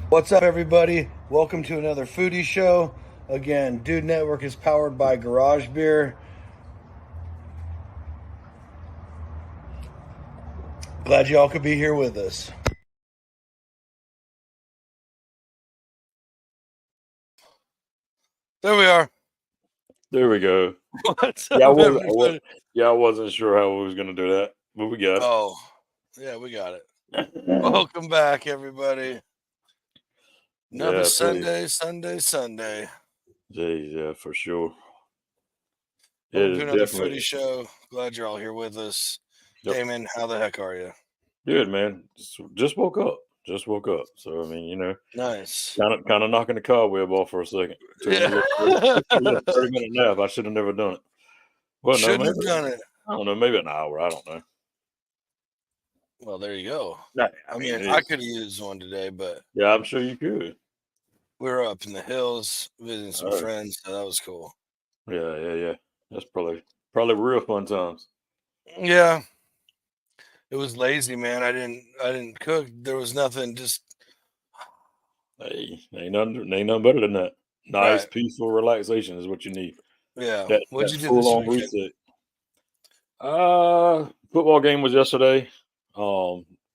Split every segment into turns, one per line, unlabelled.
What's up, everybody? Welcome to another foodie show. Again, Dude Network is powered by Garage Beer. Glad y'all could be here with us. There we are.
There we go.
What's
Yeah,
up, everybody?
I wasn't sure how we was gonna do that, but we got it.
Oh, yeah, we got it. Welcome back, everybody. Another
Sunday.
Sunday.
Jeez, yeah, for sure.
Welcome
It
to
is
another
definitely
foodie show. Glad you're all here with us.
yep.
Damon, how the heck are you?
Good, man. Just woke up. Just woke up. So I mean,
Nice.
kind of knocking the cobweb off for a second. Took me a
Yeah.
little 30-minute nap. I should have never done it. Well, no,
Shouldn't
maybe
have done it.
I don't know. Maybe an hour. I don't know.
Well, there you go.
Nah,
I
mean,
mean, I could have used one today, but
yeah, I'm sure you could.
we were up in the hills visiting some
Oh,
friends, so that was cool.
yeah. That's probably real fun times.
Yeah, it was lazy, man. I didn't cook. There was nothing. Just
Hey, ain't nothing better than that. Nice,
right.
peaceful relaxation is what you need.
Yeah. What'd
That
you do
full
this
on
weekend?
reset. Football game was yesterday.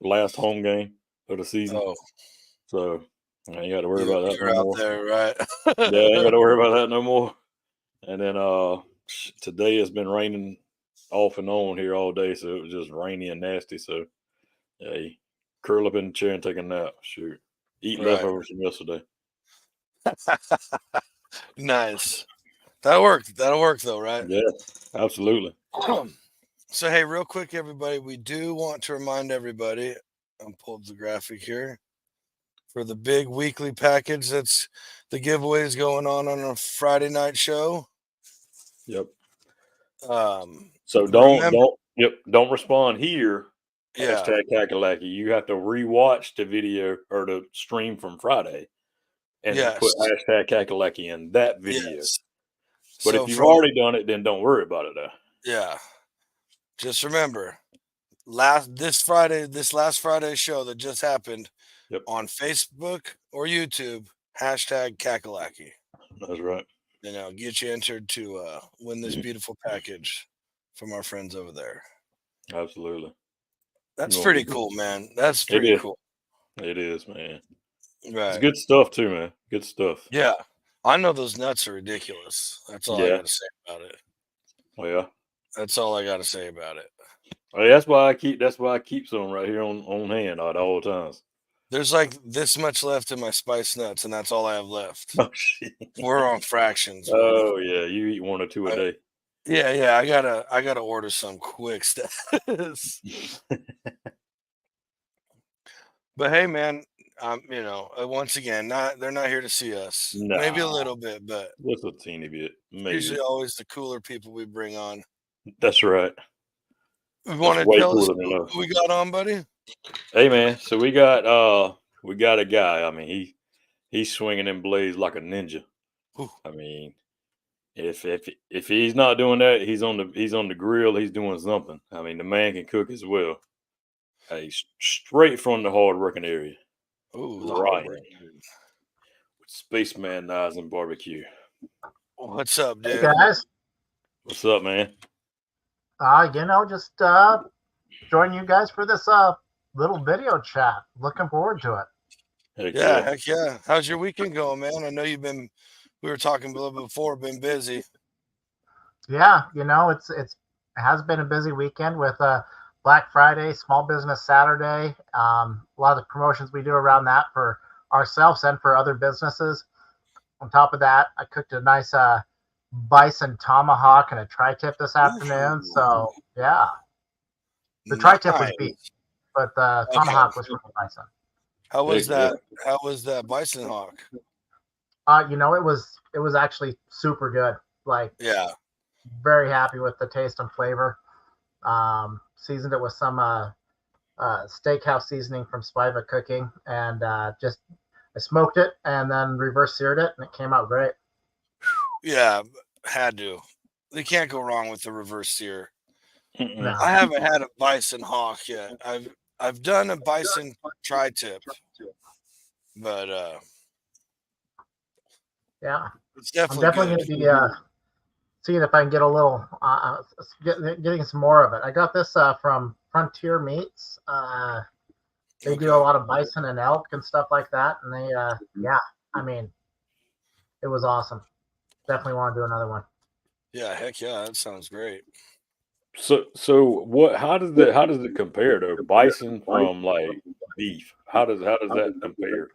Last home game of the season.
Oh,
So I ain't got to worry
you
about that
you're
no
out
more.
there, right?
Yeah, I ain't got to worry about that no more. And then today it's been raining off and on here all day, so it was just rainy and nasty. So yeah, you curl up in the chair and take a nap. Shoot. Eat
Right.
leftovers from yesterday.
Nice. That worked. That'll work though, right?
Yeah, absolutely.
So hey, real quick, everybody, we do want to remind everybody. I'm pull up the graphic here for the big weekly package. That's the giveaways going on a Friday night show.
Yep.
Um,
So
remember,
don't respond here.
yeah,
Kakalaki. You have to rewatch the video or the stream from Friday and put
yes,
Kakalaki in that video.
yes.
But
So
if you've
from
already done it, then don't worry about it though.
yeah, just remember this last Friday show that just happened
Yep,
on Facebook or YouTube, hashtag Kakalaki.
that's right.
Get you entered to win this beautiful package from our friends over there.
Absolutely.
That's
You want
pretty
me?
cool, man. That's
It
pretty
is.
cool.
It is, man. It's
Right.
good stuff too, man. Good stuff.
Yeah. I know those nuts are ridiculous. That's all I
Yeah.
got to say about it.
Well,
That's all I got to say about it.
that's why I keep some right here on hand at all times.
There's like this much left in my spice nuts, and that's all I have left.
Oh shit.
We're on fractions, man.
Oh yeah, you eat one or two a
I,
day.
yeah. I gotta order some quick stuff. But hey, man, once again, they're not here to see us. Maybe a
Nah,
little bit, but
just a teeny bit,
usually
maybe.
always the cooler people we bring on.
That's right.
You
That's
want to
way
tell us
cooler than us.
who we got on, buddy?
Hey man, so we got a guy. I mean, he's swinging them blades like a ninja.
Whew.
I mean, if he's not doing that, he's on the grill. He's doing something. I mean, the man can cook as well. Hey, straight from the hard working area,
Ooh, the hard
Ryan
work.
with Spaceman Knives and BBQ.
What's up,
Hey
dude?
guys,
What's up, man?
just join you guys for this little video chat. Looking forward to it.
Heck
Yeah,
yeah.
heck yeah. How's your weekend going, man? I know we were talking a little bit before, been busy.
Yeah, it has been a busy weekend with Black Friday, Small Business Saturday. A lot of the promotions we do around that for ourselves and for other businesses. On top of that, I cooked a nice bison tomahawk and a tri-tip this afternoon. So yeah, the tri-tip was beef,
Nice.
but the
Okay.
tomahawk was from bison.
How was
Heck yeah.
that? How was that bison hawk?
It was actually super good. Like
Yeah.
very happy with the taste and flavor. Seasoned it with some steakhouse seasoning from Spiva Cooking, and just I smoked it and then reverse seared it, and it came out great.
Yeah, had to. They can't go wrong with the reverse sear.
No.
I haven't had a bison hawk yet. I've done a bison tri-tip. But
Yeah,
it's
I'm
definitely
definitely
good.
going to be seeing if I can get a little, getting some more of it. I got this from Frontier Meats. They do a
Okay.
lot of bison and elk and stuff like that. And they, yeah, I mean, it was awesome. Definitely want to do another one.
Yeah, heck yeah, that sounds great.
So what? How does it compare to bison from like beef? How does that compare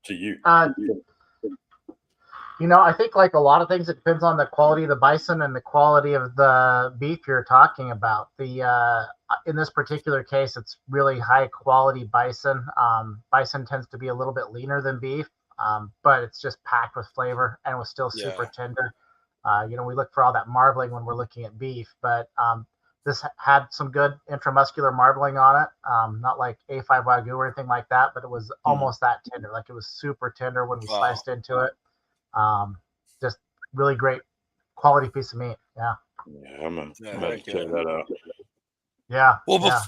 to you?
Uh, I think like a lot of things, it depends on the quality of the bison and the quality of the beef you're talking about. The In this particular case, it's really high quality bison. Bison tends to be a little bit leaner than beef, but it's just packed with flavor and it was still super
Yeah.
tender. We look for all that marbling when we're looking at beef, but this had some good intramuscular marbling on it. Not like A5 Wagyu or anything like that, but it was almost that tender. Like it was super tender when we
Wow.
sliced into it. Um, just really great quality piece of meat. Yeah.
Yeah, I'm gonna
Yeah,
I'm gonna
heck
check
yeah.
that out.
Yeah.
Well,
Yeah.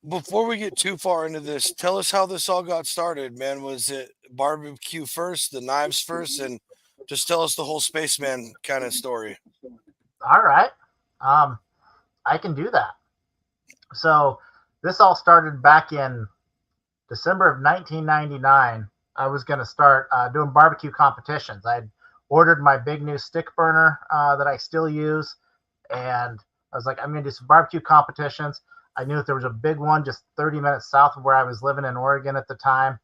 before we get too far into this, tell us how this all got started, man. Was it barbecue first, the knives first, and just tell us the whole spaceman kind of story.
All right. Um, I can do that. So this all started back in December of 1999. I was going to start doing barbecue competitions. I'd ordered my big new stick burner that I still use, and I was like, I'm going to do some barbecue competitions. I knew that there was a big one just 30 minutes south of where I was living in Oregon at the time,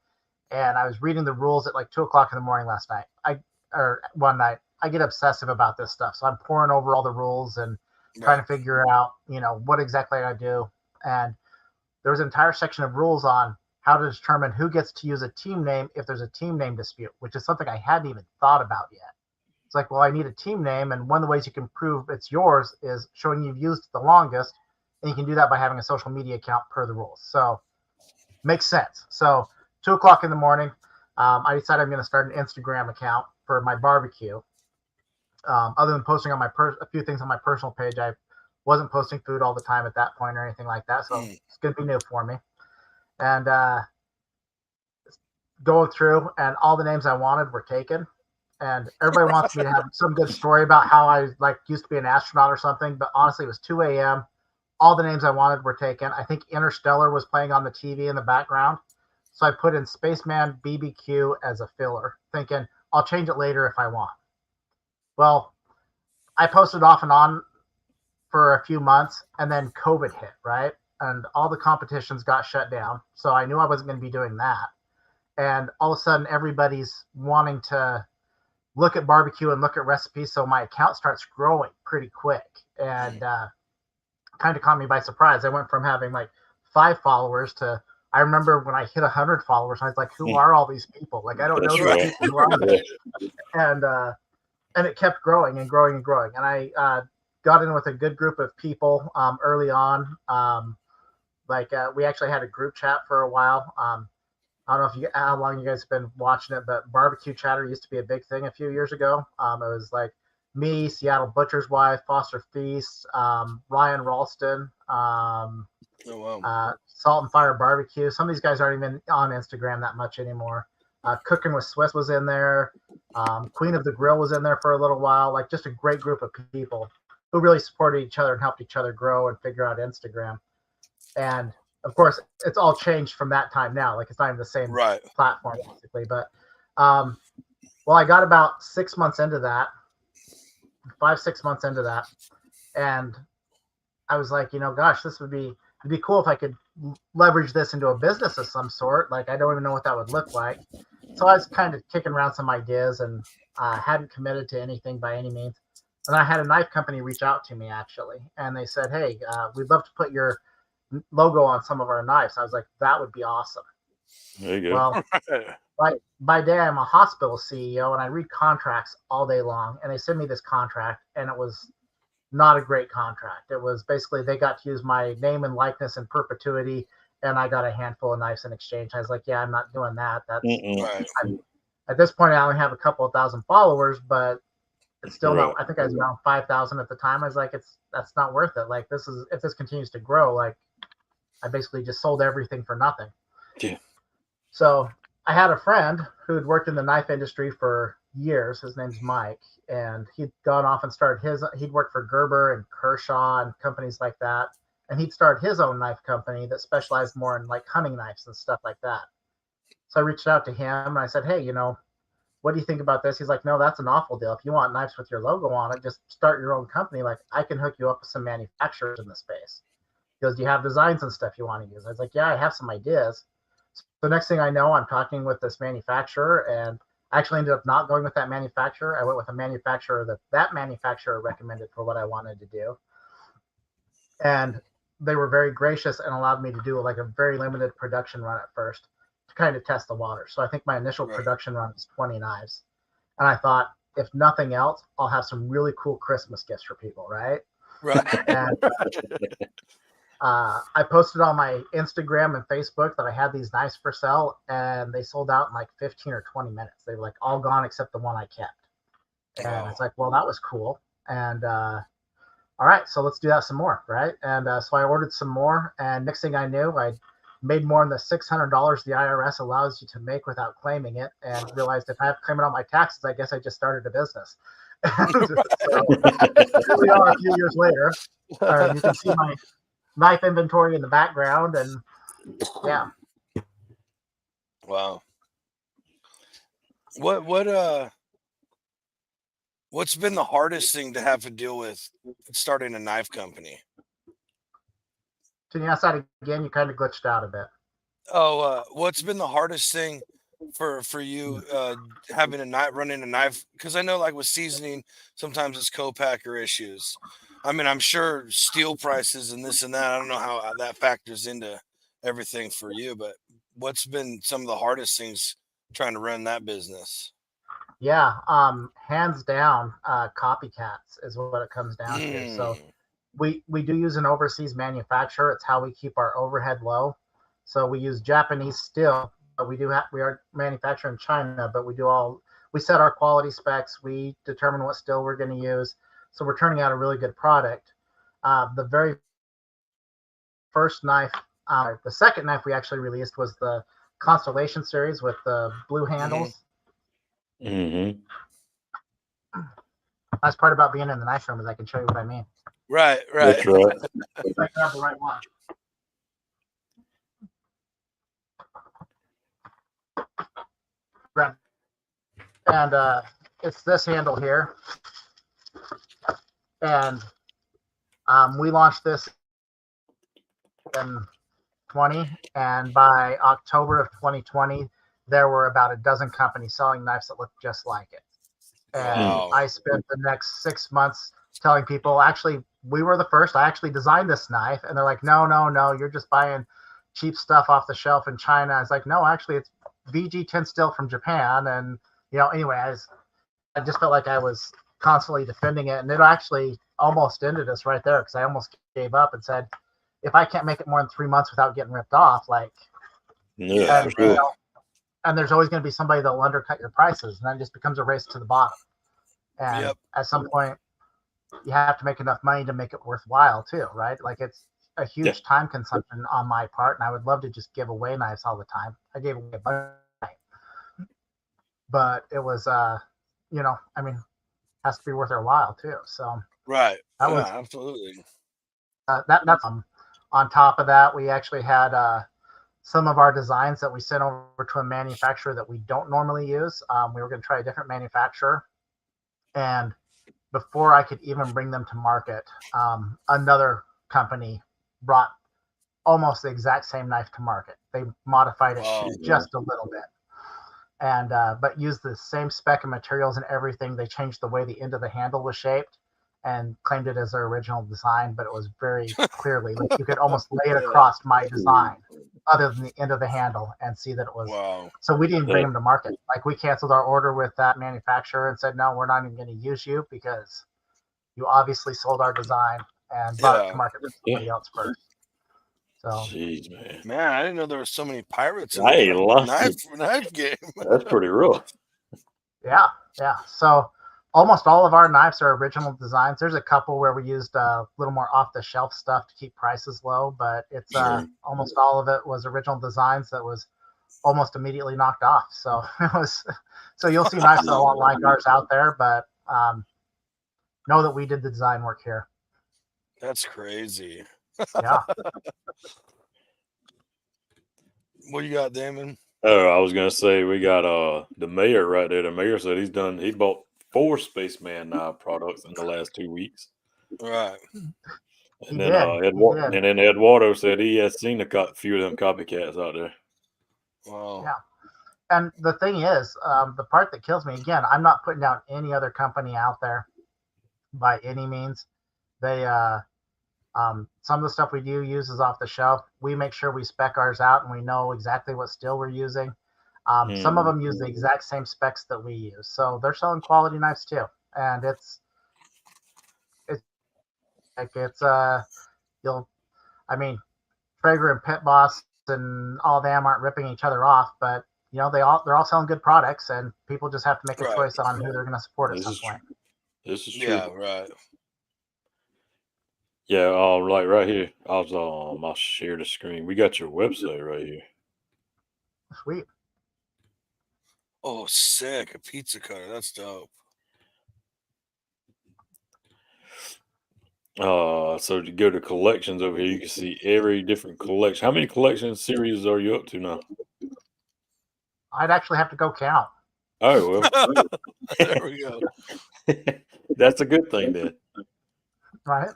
and I was reading the rules at like 2 o'clock in the morning last night. Or one night. I get obsessive about this stuff, so I'm poring over all the rules and trying
Right.
to figure out, what exactly I do. And there was an entire section of rules on how to determine who gets to use a team name if there's a team name dispute, which is something I hadn't even thought about yet. It's like, well, I need a team name, and one of the ways you can prove it's yours is showing you've used it the longest, and you can do that by having a social media account per the rules. So makes sense. So 2 o'clock in the morning, I decided I'm going to start an Instagram account for my barbecue. Other than posting on a few things on my personal page, I wasn't posting food all the time at that point or anything like that. So
Mm,
it's going to be new for me. And going through, and all the names I wanted were taken. And everybody wants me to have some good story about how I like used to be an astronaut or something. But honestly, it was 2 a.m. All the names I wanted were taken. I think Interstellar was playing on the TV in the background. So I put in Spaceman BBQ as a filler, thinking I'll change it later if I want. Well, I posted off and on for a few months, and then COVID hit, right? And all the competitions got shut down. So I knew I wasn't going to be doing that. And all of a sudden, everybody's wanting to look at barbecue and look at recipes. So my account starts growing pretty quick, and
mm.
kind of caught me by surprise. I went from having like 5 followers to, I remember when I hit 100 followers, I was like, who are all these people? Like, I don't know
That's
these
Right.
right.
people. Who are
Yeah.
they? And it kept growing and growing and growing. And I got in with a good group of people early on. We actually had a group chat for a while. I don't know how long you guys have been watching it, but barbecue chatter used to be a big thing a few years ago. It was like me, Seattle Butcher's Wife, Foster Feast, Ryan Ralston,
Oh wow.
Salt and Fire Barbecue. Some of these guys aren't even on Instagram that much anymore. Cooking with Swiss was in there. Queen of the Grill was in there for a little while. Like just a great group of people who really supported each other and helped each other grow and figure out Instagram. And of course, it's all changed from that time now. Like it's not even the same
Right.
platform basically. But well, I got about 6 months into that, 5, 6 months into that, and I was like, gosh, it'd be cool if I could leverage this into a business of some sort. Like I don't even know what that would look like. So I was kind of kicking around some ideas and hadn't committed to anything by any means. And I had a knife company reach out to me actually, and they said, "Hey, we'd love to put your logo on some of our knives." I was like, "That would be awesome."
There you go.
Well, by day I'm a hospital CEO and I read contracts all day long, and they send me this contract, and it was not a great contract. It was basically they got to use my name and likeness in perpetuity, and I got a handful of knives in exchange. I was like, yeah, I'm not doing that.
Mm-mm.
Right.
At this point, I only have a couple of thousand followers, but it's still
Right.
not. I think I was around 5,000 at the time. I was like, that's not worth it. Like this is if this continues to grow, like I basically just sold everything for nothing.
Yeah.
So I had a friend who had worked in the knife industry for years. His name's Mike, and he'd gone off and started his. He'd worked for Gerber and Kershaw and companies like that, and he'd started his own knife company that specialized more in like hunting knives and stuff like that. So I reached out to him and I said, "Hey, what do you think about this?" He's like, "No, that's an awful deal. If you want knives with your logo on it, just start your own company. Like, I can hook you up with some manufacturers in the space." He goes, "Do you have designs and stuff you want to use?" I was like, "Yeah, I have some ideas." So the next thing I know, I'm talking with this manufacturer, and I actually ended up not going with that manufacturer. I went with a manufacturer that manufacturer recommended for what I wanted to do. And they were very gracious and allowed me to do like a very limited production run at first to kind of test the water. So I think my initial production run was 20 knives. And I thought, if nothing else, I'll have some really cool Christmas gifts for people, right?
Right.
And I posted on my Instagram and Facebook that I had these knives for sale, and they sold out in like 15 or 20 minutes. They were like all gone except the one I kept. And it's like, well, that was cool. And all right, so let's do that some more, right? And so I ordered some more, and next thing I knew, I made more than the $600 the IRS allows you to make without claiming it, and realized if I have to claim it on my taxes, I guess I just started a business. So here we are a few years later. You can see my knife inventory in the background, and yeah.
Wow. What's been the hardest thing to have to deal with starting a knife company?
Can you ask that again? You kind of glitched out a bit.
Oh, what's been the hardest thing for you having a knife running a knife? Because I know like with seasoning, sometimes it's co-packer issues. I mean, I'm sure steel prices and this and that. I don't know how that factors into everything for you, but what's been some of the hardest things trying to run that business?
Yeah, hands down, copycats is what it comes down to. So we do use an overseas manufacturer. It's how we keep our overhead low. So we use Japanese steel, but we are manufactured in China, but we set our quality specs. We determine what steel we're going to use. So we're turning out a really good product. The very first knife, the second knife we actually released was the Constellation series with the blue handles.
Mm-hmm.
Nice part about being in the knife room is I can show you what I mean.
Right.
That's right.
If I grab the right one. And it's this handle here. And we launched this in 20, and by October of 2020, there were about a dozen companies selling knives that looked just like it. And I spent the next 6 months telling people, actually, we were the first. I actually designed this knife. And they're like, no, you're just buying cheap stuff off the shelf in China. I was like, no, actually, it's VG10 steel from Japan. And, anyway, I just felt like I was constantly defending it. And it actually almost ended us right there, because I almost gave up and said, if I can't make it more than 3 months without getting ripped off, like,
yeah,
and, and there's always going to be somebody that will undercut your prices, and then it just becomes a race to the bottom. And at some point, you have to make enough money to make it worthwhile too, right? Like, it's a huge time consumption on my part, and I would love to just give away knives all the time. I gave away a bunch, but it was, has to be worth their while too. So
Right.
That was
absolutely.
That's on top of that, we actually had some of our designs that we sent over to a manufacturer that we don't normally use. We were going to try a different manufacturer, and before I could even bring them to market, another company brought almost the exact same knife to market. They modified it just a little bit, and but used the same spec and materials and everything. They changed the way the end of the handle was shaped and claimed it as their original design, but it was very clearly, like, you could almost lay it across my design other than the end of the handle and see that it was. So we didn't bring them to market. Like, we canceled our order with that manufacturer and said, no, we're not even going to use you because you obviously sold our design and brought it to market with somebody else first. So,
jeez,
man, I didn't know there were so many pirates in
the
knife game.
That's pretty rough.
Yeah. So almost all of our knives are original designs. There's a couple where we used a little more off-the-shelf stuff to keep prices low, but it's almost all of it was original designs that was almost immediately knocked off. So it was. So you'll see knives a lot like ours out there, but know that we did the design work here.
That's crazy.
Yeah.
What you got, Damon?
Oh, I was gonna say we got the mayor right there. The mayor said he bought 4 Spaceman Knife products in the last 2 weeks.
Right.
And then Eduardo said he has seen a few of them copycats out there.
Wow.
Yeah. And the thing is, the part that kills me, again, I'm not putting down any other company out there by any means. They some of the stuff we do use is off the shelf. We make sure we spec ours out and we know exactly what steel we're using. Some of them use the exact same specs that we use, so they're selling quality knives too. And it's Traeger and Pit Boss and all them aren't ripping each other off, but they're all selling good products, and people just have to make a choice on who they're going to support at some point.
This is true.
Yeah, right.
Yeah, like right here. I'll share the screen. We got your website right here.
Sweet.
Oh, sick. A pizza cutter. That's dope.
So to go to collections over here, you can see every different collection. How many collection series are you up to now?
I'd actually have to go count.
Oh, well.
There we go.
That's a good thing then.
Right?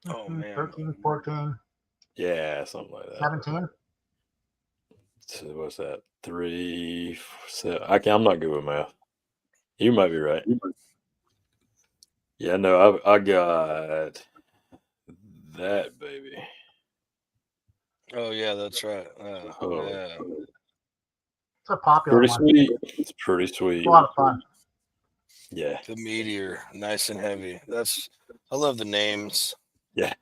Oh, man.
13, 14.
Yeah, something like that.
17.
So what's that? 3, 7. I'm not good with math. You might be right. Yeah, no, I got that, baby.
Oh, yeah, that's right. Yeah.
It's a popular
Pretty
one.
sweet. It's pretty sweet.
A lot of fun.
Yeah.
The Meteor, nice and heavy. I love the names.
Yeah.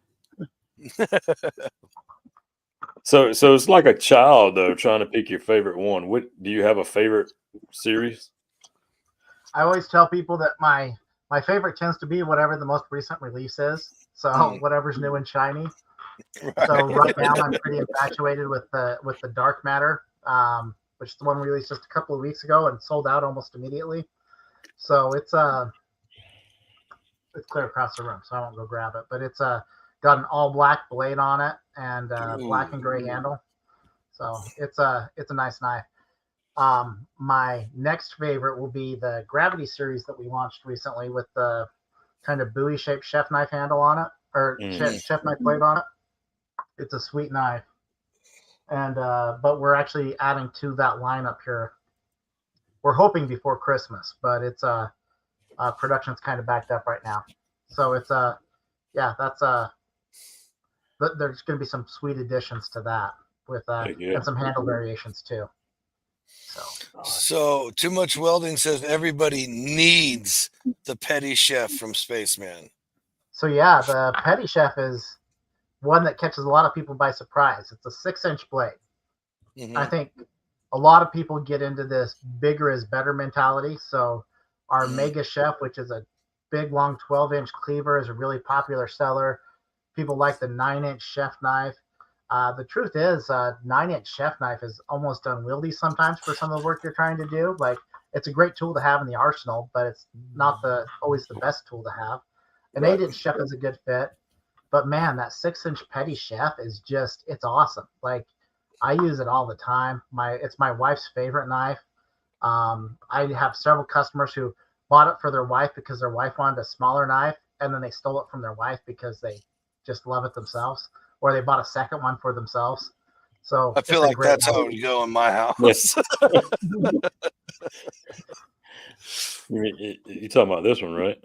So it's like a child though, trying to pick your favorite one. What do you have a favorite series?
I always tell people that my favorite tends to be whatever the most recent release is. So whatever's new and shiny. Right. So right now I'm pretty infatuated with the Dark Matter, which is the one we released just a couple of weeks ago and sold out almost immediately. So it's clear across the room, so I won't go grab it. But it's got an all black blade on it and black and gray handle. So it's a nice knife. My next favorite will be the Gravity series that we launched recently with the kind of buoy shaped chef knife handle on it, or chef knife blade on it. It's a sweet knife. And but we're actually adding to that lineup here. We're hoping before Christmas, but it's production's kind of backed up right now. So it's there's going to be some sweet additions to that with and some handle variations too.
So Too Much Welding says everybody needs the Petty Chef from Spaceman.
So yeah, the Petty Chef is one that catches a lot of people by surprise. It's a 6-inch blade. Mm-hmm. I think a lot of people get into this bigger is better mentality. So our Mega Chef, which is a big, long 12-inch cleaver, is a really popular seller. People like the 9-inch chef knife. The truth is, 9-inch chef knife is almost unwieldy sometimes for some of the work you're trying to do. Like, it's a great tool to have in the arsenal, but it's not always the best tool to have. An 8-inch chef is a good fit. But man, that 6-inch Petty Chef is it's awesome. Like, I use it all the time. It's my wife's favorite knife. I have several customers who bought it for their wife because their wife wanted a smaller knife, and then they stole it from their wife because they just love it themselves, or they bought a second one for themselves. So
I feel like that's how it would go in my house.
Yes. You're talking about this one, right?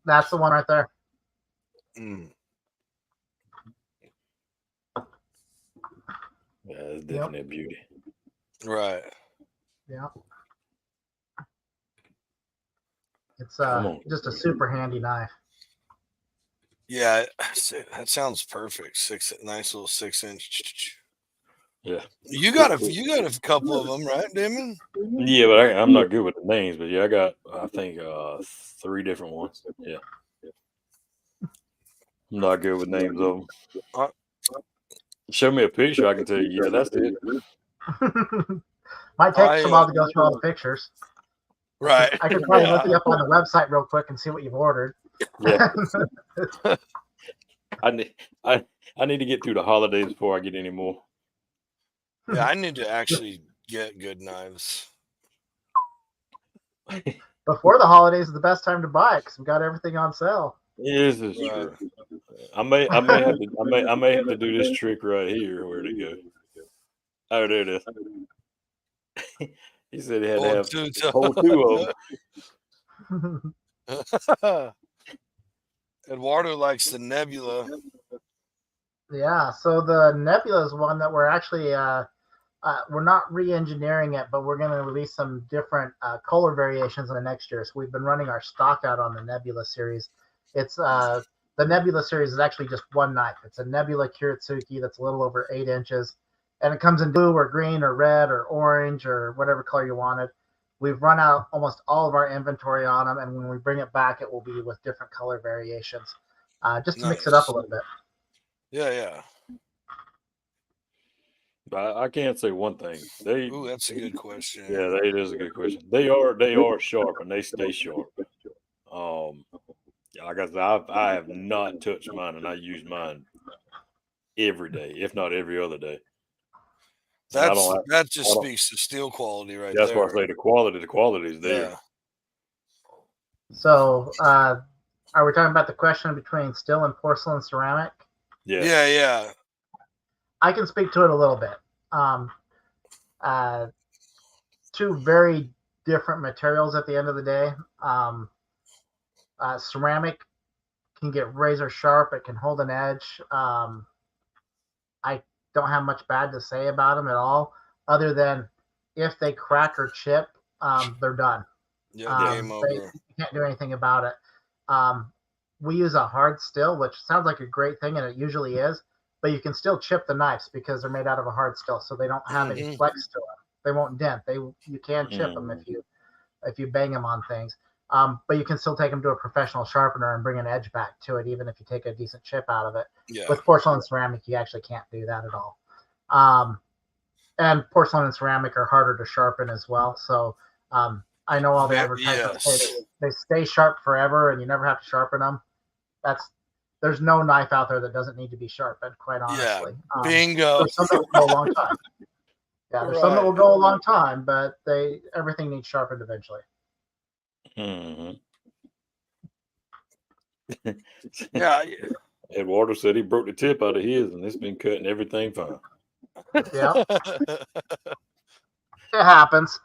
That's the one right there.
Yeah, it's definitely a beauty.
Right.
Yeah. It's just a super handy knife.
Yeah, that sounds perfect. Nice little 6-inch.
Yeah.
You got a couple of them, right, Damon?
Yeah, but I'm not good with the names. But yeah, I got I think 3 different ones. Yeah. I'm not good with names of them. Show me a picture, I can tell you. Yeah, that's it.
Might take us a while to go through all the pictures.
Right.
I could probably look it up on the website real quick and see what you've ordered.
Yeah. I need to get through the holidays before I get any more.
Yeah, I need to actually get good knives.
Before the holidays is the best time to buy it because we got everything on sale.
This is true. I may have to do this trick right here. Where'd it go? Oh, there it is. He said he had to hold two of them.
Eduardo likes the Nebula.
Yeah, so the Nebula is one that we're actually we're not re-engineering it, but we're going to release some different color variations in the next year. So we've been running our stock out on the Nebula series. It's the Nebula series is actually just one knife. It's a Nebula Kiritsuki that's a little over 8 inches, and it comes in blue or green or red or orange or whatever color you wanted. We've run out almost all of our inventory on them, and when we bring it back, it will be with different color variations, just to mix it up a little bit.
Yeah.
I can't say one thing.
Ooh, that's a good question.
Yeah, that is a good question. They are sharp and they stay sharp. Like I said, I have not touched mine, and I use mine every day, if not every other day.
That just speaks to steel quality right there.
That's why I say the quality is there.
Yeah.
So, are we talking about the question between steel and porcelain ceramic?
Yeah.
I can speak to it a little bit. Two very different materials at the end of the day. Ceramic can get razor sharp. It can hold an edge. I don't have much bad to say about them at all, other than if they crack or chip, they're done.
Yeah, game over.
You can't do anything about it. We use a hard steel, which sounds like a great thing, and it usually is, but you can still chip the knives because they're made out of a hard steel, so they don't have any flex to them. They won't dent. You can chip them if you bang them on things. But you can still take them to a professional sharpener and bring an edge back to it, even if you take a decent chip out of it.
Yeah.
With porcelain and ceramic, you actually can't do that at all. And porcelain and ceramic are harder to sharpen as well. So I know all the advertisements say they stay sharp forever and you never have to sharpen them. There's no knife out there that doesn't need to be sharpened, quite honestly.
Yeah, bingo.
There's some that will go a long time. Yeah, there's some that will go a long time, but everything needs sharpened eventually.
Yeah.
Eduardo said he broke the tip out of his, and it's been cutting everything fine.
Yeah, it happens.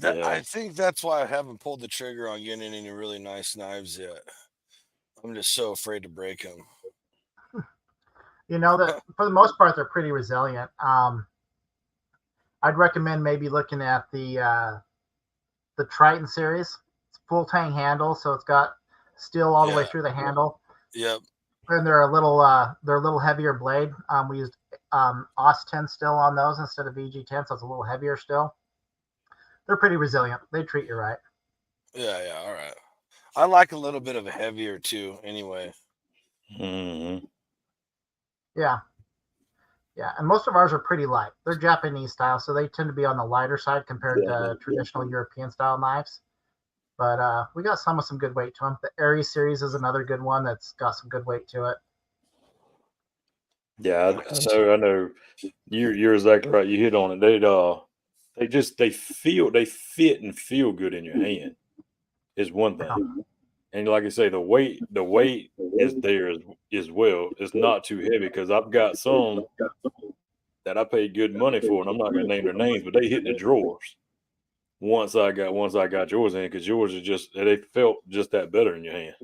I think that's why I haven't pulled the trigger on getting any really nice knives yet. I'm just so afraid to break them.
You know that for the most part they're pretty resilient. I'd recommend maybe looking at the Triton series. It's full tang handle, so it's got steel all the way through the handle.
Yep.
And they're a little heavier blade. We used AUS 10 steel on those instead of VG 10, so it's a little heavier still. They're pretty resilient. They treat you right.
Yeah, all right. I like a little bit of a heavier too, anyway.
Yeah, and most of ours are pretty light. They're Japanese style, so they tend to be on the lighter side compared to traditional European style knives. But we got some with some good weight to them. The Aries series is another good one that's got some good weight to it.
Yeah, I know. You're exactly right. You hit on it. They fit and feel good in your hand is one thing. And like I say, the weight is there as well. It's not too heavy because I've got some that I paid good money for, and I'm not going to name their names, but they hit the drawers once I got yours in, because yours they felt just that better in your hand.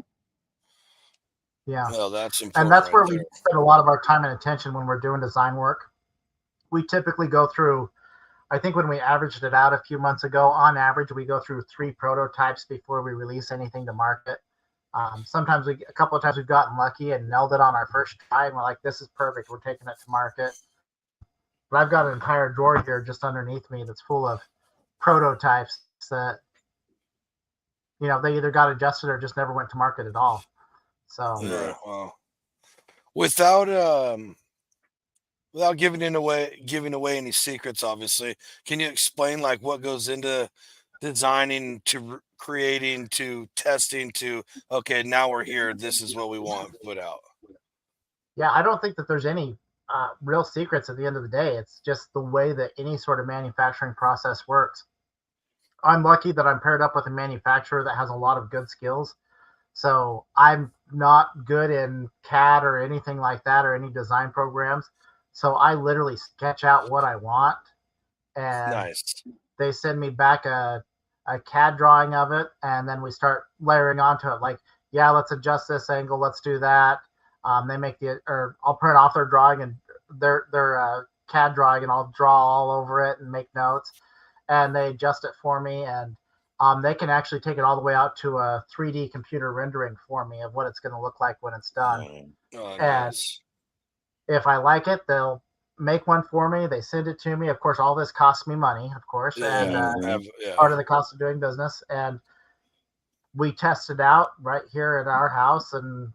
Yeah,
well, that's important,
and that's where we spend a lot of our time and attention when we're doing design work. We typically go through, I think when we averaged it out a few months ago, on average, we go through 3 prototypes before we release anything to market. Sometimes a couple of times we've gotten lucky and nailed it on our first try, and we're like, this is perfect, we're taking it to market. But I've got an entire drawer here just underneath me that's full of prototypes that, they either got adjusted or just never went to market at all. So
well, without without giving away any secrets, obviously, can you explain like what goes into designing to creating to testing to okay, now we're here, this is what we want put out?
Yeah, I don't think that there's any real secrets at the end of the day. It's just the way that any sort of manufacturing process works. I'm lucky that I'm paired up with a manufacturer that has a lot of good skills. So I'm not good in CAD or anything like that or any design programs. So I literally sketch out what I want, and
Nice.
they send me back a CAD drawing of it, and then we start layering onto it. Like, yeah, let's adjust this angle, let's do that. They make or I'll print off their drawing and their CAD drawing, and I'll draw all over it and make notes, and they adjust it for me, and they can actually take it all the way out to a 3D computer rendering for me of what it's going to look like when it's done.
Oh,
And
nice.
if I like it, they'll make one for me. They send it to me. Of course, all this costs me money, of course, and part of the cost of doing business. And we test it out right here at our house, and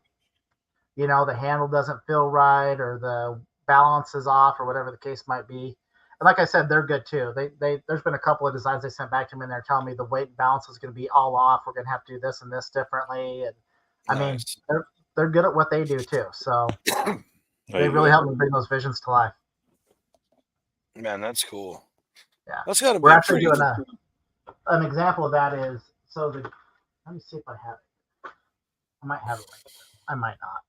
the handle doesn't feel right, or the balance is off, or whatever the case might be. And like I said, they're good too. There's been a couple of designs they sent back to me, and they're telling me the weight and balance is going to be all off. We're going to have to do this and this differently. And I mean, they're good at what they do too. So they really helped me bring those visions to life.
Man, that's cool.
Yeah,
that's got to be.
We're actually doing an example of that is so the. Let me see if I have it. I might have it right there. I might not.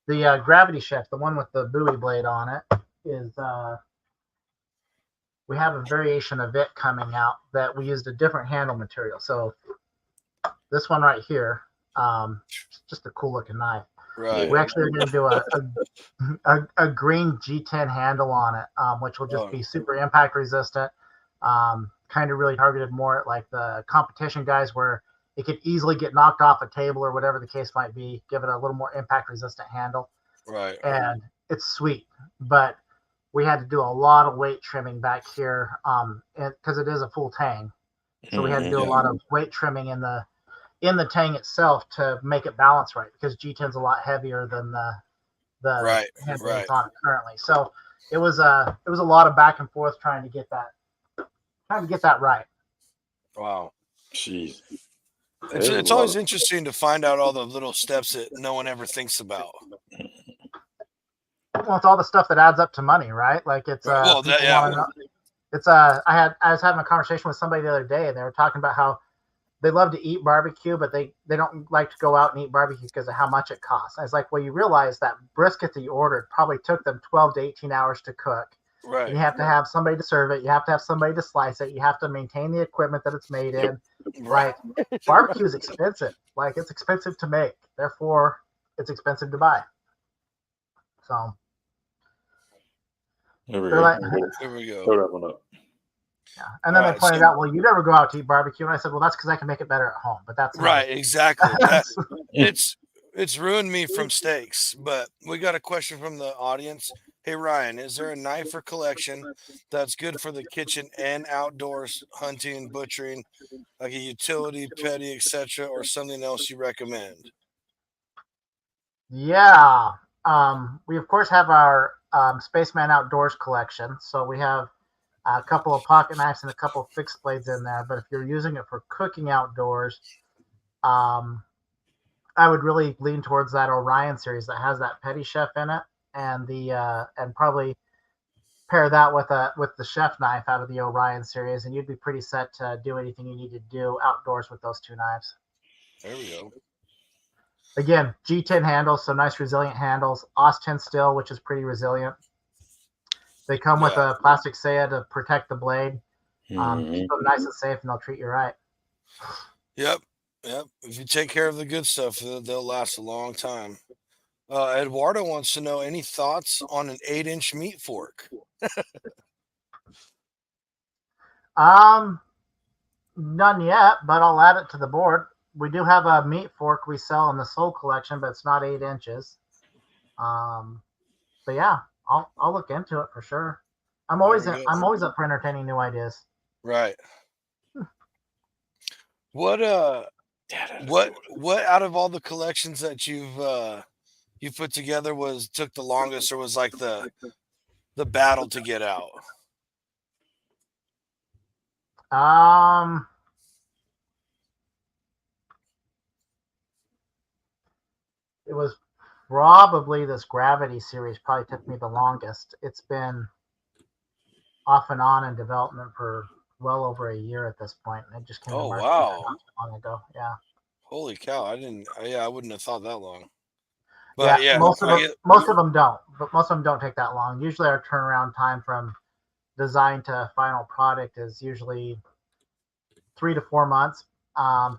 The gravity chef, the one with the buoy blade on it, is we have a variation of it coming out that we used a different handle material. So this one right here, just a cool looking knife.
Right.
We actually are going to do a green G10 handle on it, which will just be super impact resistant. Kind of really targeted more at like the competition guys, where it could easily get knocked off a table or whatever the case might be. Give it a little more impact resistant handle.
Right.
And it's sweet, but we had to do a lot of weight trimming back here, because it is a full tang. So we had to do a lot of weight trimming in the tang itself to make it balance right, because G10's a lot heavier than the handle that's on it currently. So it was a lot of back and forth trying to get that right.
Wow.
Jeez.
It's always interesting to find out all the little steps that no one ever thinks about.
Well, it's all the stuff that adds up to money, right? Like it's it's I was having a conversation with somebody the other day, and they were talking about how they love to eat barbecue, but they don't like to go out and eat barbecue because of how much it costs. I was like, well, you realize that brisket that you ordered probably took them 12 to 18 hours to cook.
Right.
And you have to have somebody to serve it. You have to have somebody to slice it. You have to maintain the equipment that it's made in. Right. Like, barbecue is expensive. Like, it's expensive to make. Therefore, it's expensive to buy. So.
There we go.
Like,
there we go.
Throw that one up.
Yeah. And then they pointed out, well, you never go out to eat barbecue. And I said, well, that's because I can make it better at home. But that's
right. Exactly. It's ruined me from steaks. But we got a question from the audience. Hey, Ryan, is there a knife or collection that's good for the kitchen and outdoors, hunting, butchering, like a utility, petty, etc., or something else you recommend?
Yeah. We, of course, have our Spaceman Outdoors collection. So we have a couple of pocket knives and a couple of fixed blades in there. But if you're using it for cooking outdoors, I would really lean towards that Orion series that has that petty chef in it. And and probably pair that with the chef knife out of the Orion series, and you'd be pretty set to do anything you need to do outdoors with those two knives.
There we go.
Again, G10 handles, so nice resilient handles. AUS-10 steel, which is pretty resilient. They come with a plastic saya to protect the blade. Keep them nice and safe, and they'll treat you right.
Yep. If you take care of the good stuff, they'll last a long time. Eduardo wants to know any thoughts on an 8-inch meat fork.
None yet, but I'll add it to the board. We do have a meat fork we sell in the Soul collection, but it's not 8 inches. But yeah, I'll look into it for sure. I'm always up for entertaining new ideas.
Right. What out of all the collections that you've put together took the longest, or was like the the battle to get out?
It was probably this Gravity series. Probably took me the longest. It's been off and on in development for well over a year at this point. It just came to
Oh,
market
wow.
not too long ago. Yeah.
Holy cow! I wouldn't have thought that long. But
yeah,
yeah,
most of them don't. But most of them don't take that long. Usually, our turnaround time from design to final product is usually 3 to 4 months.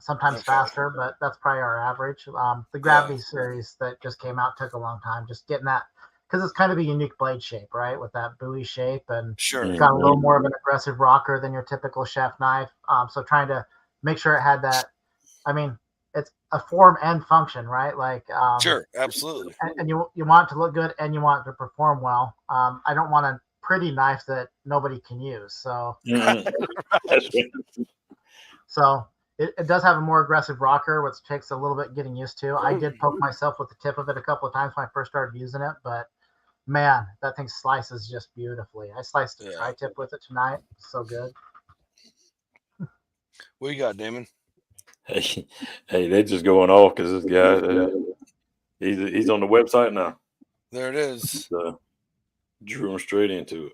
Sometimes
Okay.
faster, but that's probably our average. The Gravity series that just came out took a long time. Just getting that, because it's kind of a unique blade shape, right? With that buoy shape, and
Sure.
it's got a little more of an aggressive rocker than your typical chef knife. So trying to make sure it had that. I mean, it's a form and function, right? Like,
Sure, absolutely.
and you want it to look good and you want it to perform well. I don't want a pretty knife that nobody can use. So,
That's right.
so it does have a more aggressive rocker, which takes a little bit getting used to. I did poke myself with the tip of it a couple of times when I first started using it, but man, that thing slices just beautifully. I sliced a tri-tip with it tonight. So good.
What you got, Damon?
Hey, they're just going off because this guy, he's on the website now.
There it is.
Drew him straight into it.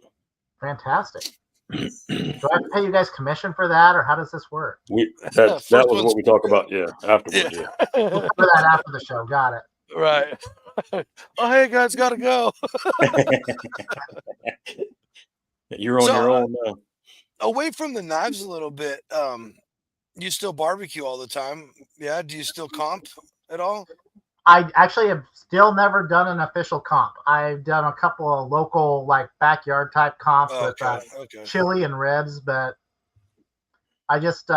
Fantastic. Do I have to pay you guys commission for that, or how does this work?
That was what we talk about. Yeah, afterwards. Yeah.
We'll cover that after the show. Got it.
Right. Oh, hey guys, gotta go.
You're on your own now.
Away from the knives a little bit. You still barbecue all the time? Yeah. Do you still comp at all?
I actually have still never done an official comp. I've done a couple of local, like, backyard type comps with chili and ribs, but I just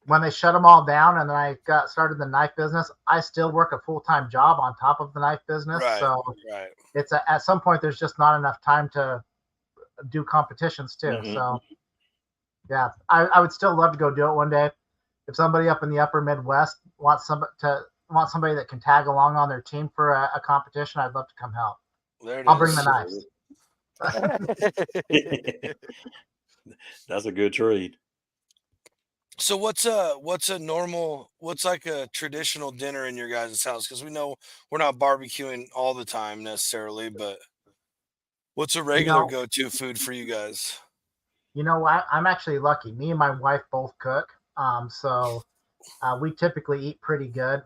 when they shut them all down and then I got started the knife business, I still work a full-time job on top of the knife business. So it's at some point there's just not enough time to do competitions too. So yeah, I would still love to go do it one day. If somebody up in the upper Midwest wants somebody that can tag along on their team for a competition, I'd love to come help. I'll bring the
knives. That's a good trade.
So what's like a traditional dinner in your guys' house? Because we know we're not barbecuing all the time necessarily, but what's a regular go-to food for you guys?
I'm actually lucky. Me and my wife both cook. So we typically eat pretty good.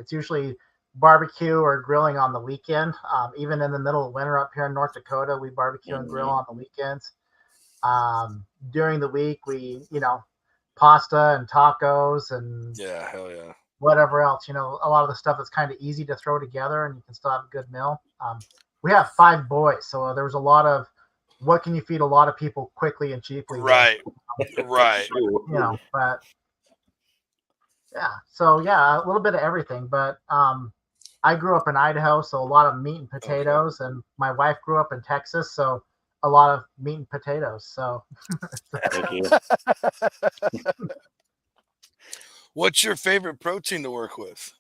It's usually barbecue or grilling on the weekend. Even in the middle of winter up here in North Dakota, we barbecue and grill on the weekends. During the week, we, pasta and tacos and
hell yeah,
whatever else, a lot of the stuff that's kind of easy to throw together and you can still have a good meal. We have 5 boys, so there was a lot of what can you feed a lot of people quickly and cheaply.
Right.
But yeah, so yeah, a little bit of everything. But I grew up in Idaho, so a lot of meat and potatoes, and my wife grew up in Texas, so a lot of meat and potatoes. So
what's your favorite protein to work with?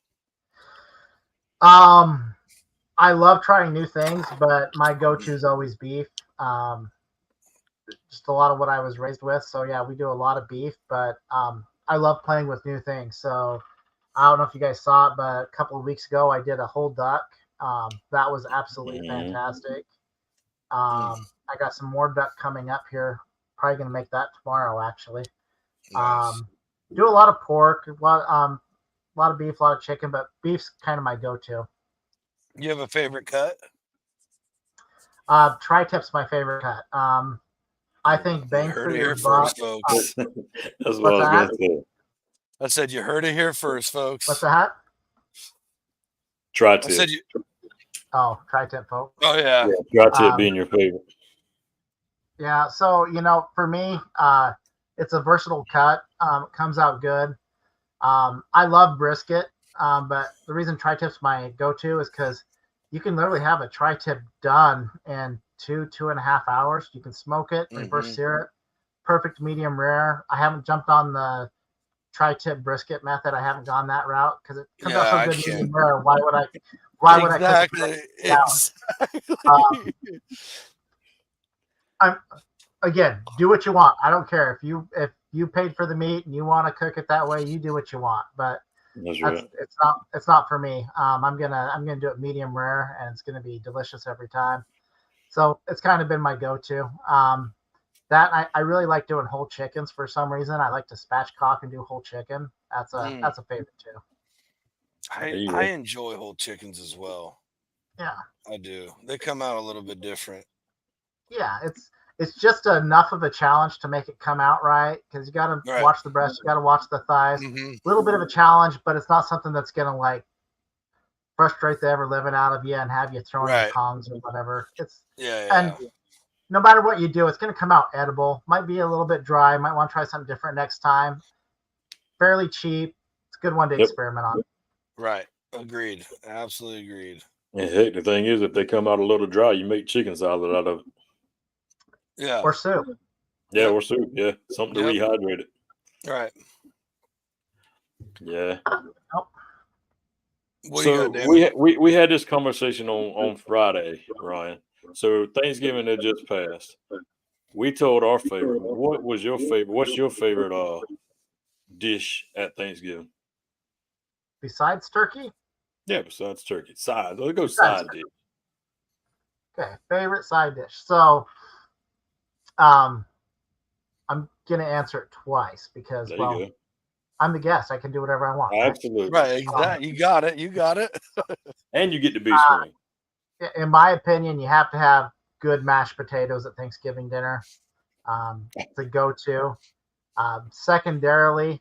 I love trying new things, but my go-to is always beef. Just a lot of what I was raised with. So yeah, we do a lot of beef, but I love playing with new things. So I don't know if you guys saw it, but a couple of weeks ago I did a whole duck. That was absolutely fantastic. I got some more duck coming up here. Probably gonna make that tomorrow, actually.
Nice.
Do a lot of pork, a lot of beef, a lot of chicken, but beef's kind of my go-to.
You have a favorite cut?
Tri-tip's my favorite cut. I think bang for your
buck. Folks.
That's what I was going to say.
I said you heard it here first, folks.
What's that?
Tri-tip.
I said
tri-tip, folks.
Oh yeah.
Tri-tip being your favorite.
Yeah, so for me, it's a versatile cut. It comes out good. I love brisket, but the reason tri-tip's my go-to is because you can literally have a tri-tip done in 2.5 hours. You can smoke it, reverse sear it, perfect medium rare. I haven't jumped on the tri-tip brisket method. I haven't gone that route because it comes out so good medium rare. Why would I? Why would I?
Exactly.
Again, do what you want. I don't care if you paid for the meat and you want to cook it that way. You do what you want, but
That's right.
it's not for me. I'm gonna do it medium rare, and it's gonna be delicious every time. So it's kind of been my go-to. That I really like doing whole chickens for some reason. I like to spatchcock and do whole chicken. That's a favorite too.
There you
I
go.
enjoy whole chickens as well.
Yeah,
I do. They come out a little bit different.
yeah. It's just enough of a challenge to make it come out right because you got to
Right.
watch the breast, you got to watch the thighs.
Mm-hmm.
A little bit of a challenge, but it's not something that's gonna like frustrate the ever living out of you and have you throwing your
Right.
tongs or whatever.
Yeah.
And no matter what you do, it's going to come out edible. Might be a little bit dry. Might want to try something different next time. Fairly cheap. It's a good one to
Yep.
experiment on.
Right. Agreed. Absolutely agreed.
And heck, the thing is, if they come out a little dry, you make chicken salad out of it.
Yeah.
Or soup.
Yeah,
Yep.
or soup. Yeah, something to
Yep.
rehydrate it.
Right.
Yeah.
Nope.
What do you
So
got, Damon?
we had this conversation on Friday, Ryan. So Thanksgiving had just passed. We told our favorite. What was your favorite? What's your favorite dish at Thanksgiving?
Besides turkey?
Yeah, besides turkey. Side. Let's go
Besides
side dish.
Okay. Favorite side dish. So I'm gonna answer it twice because
There you go.
I'm the guest. I can do whatever I want. Right?
Absolutely.
Right. Exactly. You got it. You got it.
And you get the beef screen.
In my opinion, you have to have good mashed potatoes at Thanksgiving dinner. It's a go-to. Secondarily,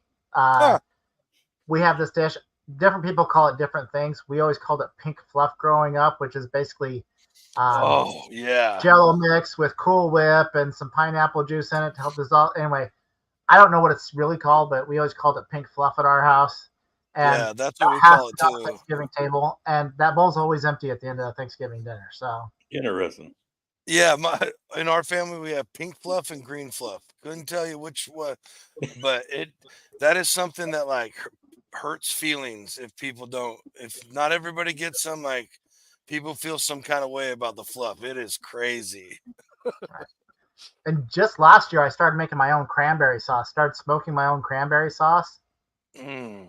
we have this dish. Different people call it different things. We always called it pink fluff growing up, which is basically
Oh yeah.
Jello mix with Cool Whip and some pineapple juice in it to help dissolve. Anyway, I don't know what it's really called, but we always called it pink fluff at our house. And
Yeah, that's what we
has
call
to
it
be on the
too.
Thanksgiving table, and that bowl's always empty at the end of the Thanksgiving dinner. So
Interesting.
Yeah, in our family we have pink fluff and green fluff. Couldn't tell you which one, but that is something that like hurts feelings if people don't. If not everybody gets some, like people feel some kind of way about the fluff. It is crazy.
and just last year, I started making my own cranberry sauce. Started smoking my own cranberry sauce.
Mm.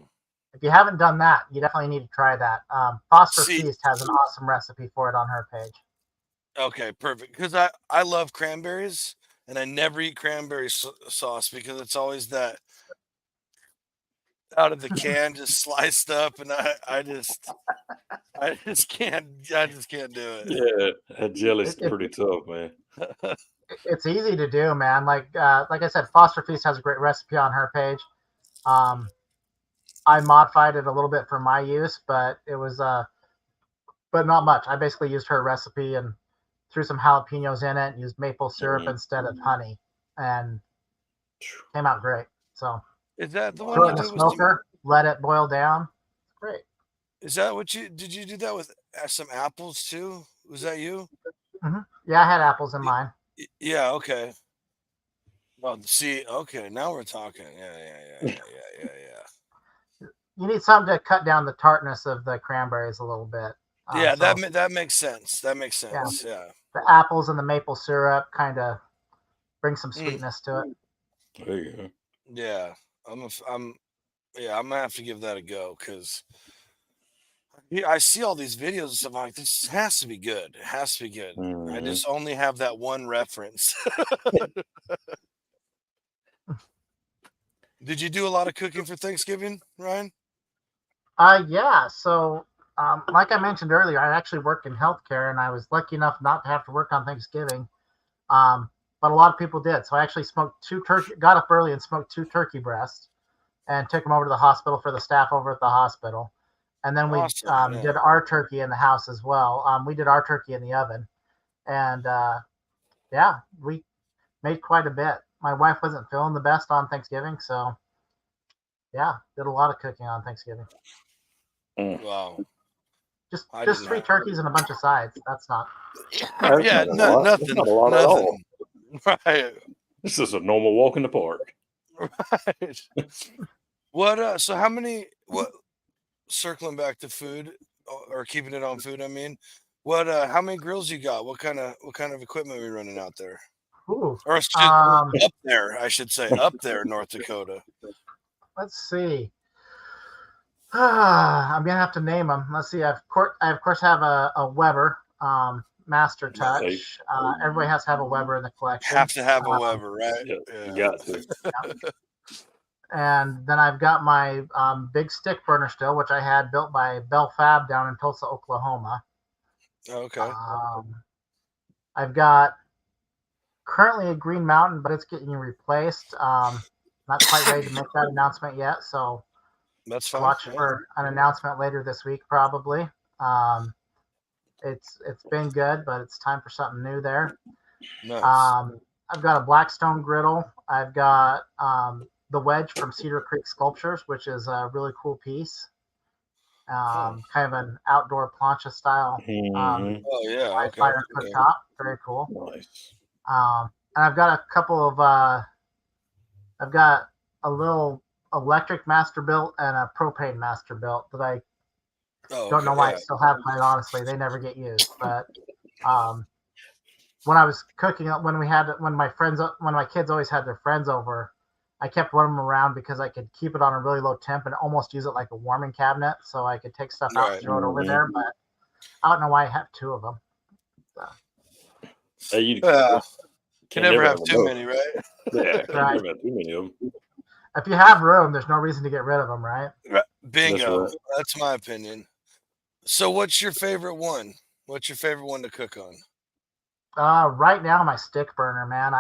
If you haven't done that, you definitely need to try that. Phosphor
See,
Feast has an awesome recipe for it on her page.
okay, perfect. Because I love cranberries, and I never eat cranberry sauce because it's always that out of the can, just sliced up, and I just can't do it.
Yeah, that jelly's
It,
pretty tough, man.
it's easy to do, man. Like I said, Foster Feast has a great recipe on her page. I modified it a little bit for my use, but it was but not much. I basically used her recipe and threw some jalapenos in it and used maple syrup instead of honey, and came out great. So
Is that the one
throw it
you
in the
did with some?
smoker, let it boil down. Great.
Is that what you did? You do that with some apples too? Was that you?
Yeah, I had apples in mine.
Yeah. Okay. Well, see. Okay, now we're talking. Yeah.
You need something to cut down the tartness of the cranberries a little bit.
Yeah,
So
that makes sense. That makes
yeah,
sense. Yeah.
the apples and the maple syrup kind of bring some
Mm.
sweetness to it.
There you go.
Yeah. I'm gonna have to give that a go because I see all these videos and stuff. I'm like, this has to be good. It has to be good. I
Mhm.
just only have that one reference. Did you do a lot of cooking for Thanksgiving, Ryan?
Yeah. So, like I mentioned earlier, I actually work in healthcare, and I was lucky enough not to have to work on Thanksgiving. But a lot of people did. So I actually smoked got up early and smoked 2 turkey breasts, and took them over to the hospital for the staff over at the hospital. And then we
Awesome.
did our turkey in the house as well. We did our turkey in the oven, and yeah, we made quite a bit. My wife wasn't feeling the best on Thanksgiving, so yeah, did a lot of cooking on Thanksgiving.
Wow.
Just
I
just
didn't
3
have.
turkeys and a bunch of sides. That's not.
That's
Yeah,
not a lot. That's
nothing.
not a lot at all.
Right.
This is a normal walk in the park.
Right. What so how many what circling back to food or keeping it on food, I mean. What how many grills you got? What kind of equipment are we running out there?
Ooh.
Or up there, I should say, up there, North Dakota.
Let's see. I'm gonna have to name them. Let's see. I of course have a Weber Master Touch. Everybody has to have a Weber in the collection.
Have to have a Weber, right?
Yeah, you got to.
And then I've got my big stick burner still, which I had built by Bell Fab down in Tulsa, Oklahoma.
Okay.
I've got currently a Green Mountain, but it's getting replaced. Not quite ready to make that announcement yet, so
that's fine.
Watch for an announcement later this week, probably. It's been good, but it's time for something new there.
Nice.
I've got a Blackstone griddle. I've got the wedge from Cedar Creek Sculptures, which is a really cool piece. Kind of an outdoor plancha style.
Oh yeah, okay.
Fire cooktop. Very cool.
Nice.
And I've got a couple of. I've got a little electric master built and a propane master built that I don't know why I still have. Quite honestly, they never get used. But when I was cooking, when my kids always had their friends over, I kept one of them around because I could keep it on a really low temp and almost use it like a warming cabinet, so I could take stuff out and throw it over there. But I don't know why I have two of them.
So. You
can never have too many, right?
Yeah, can never have too many of them.
If you have room, there's no reason to get rid of them, right?
Bingo. That's my opinion. So what's your favorite one? What's your favorite one to cook on?
Right now, my stick burner, man.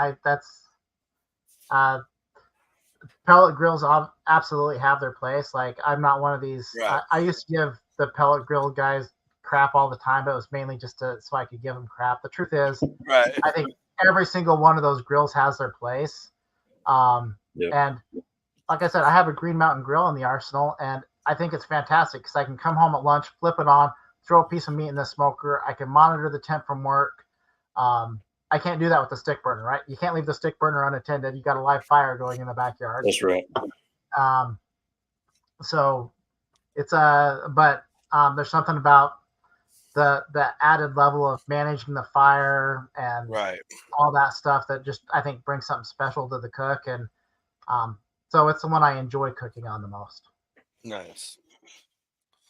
Pellet grills absolutely have their place. Like, I'm not one of these.
Right.
I used to give the pellet grill guys crap all the time, but it was mainly just so I could give them crap. The truth is,
right.
I think every single one of those grills has their place. And like I said, I have a Green Mountain grill in the arsenal, and I think it's fantastic because I can come home at lunch, flip it on, throw a piece of meat in the smoker. I can monitor the temp from work. I can't do that with the stick burner, right? You can't leave the stick burner unattended. You got a live fire going in the backyard.
That's right.
So it's but there's something about the added level of managing the fire and all that stuff that just I think brings something special to the cook, and so it's the one I enjoy cooking on the most.
Nice.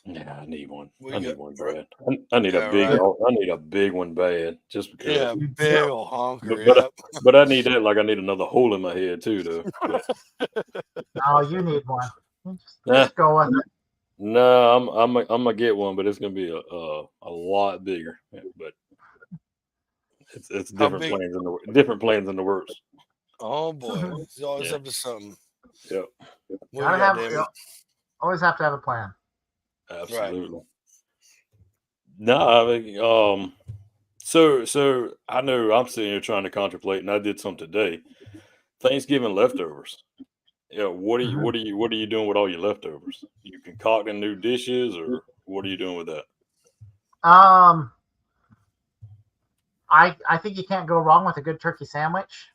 Yeah, I need one. I need one bad. I need a big. I need a big one bad, just because.
Yeah, big old honker.
But I need that like I need another hole in my head too, though.
No, you need one. Just go with it.
No, I'm gonna get one, but it's gonna be a lot bigger. But it's different plans in the works.
Oh boy, it's always up to something.
Yep.
Always have to have a plan.
Absolutely. Right. No, I mean, so I know I'm sitting here trying to contemplate, and I did some today. Thanksgiving leftovers. Yeah, what are you doing with all your leftovers? You concocting new dishes, or what are you doing with that?
I think you can't go wrong with a good turkey sandwich.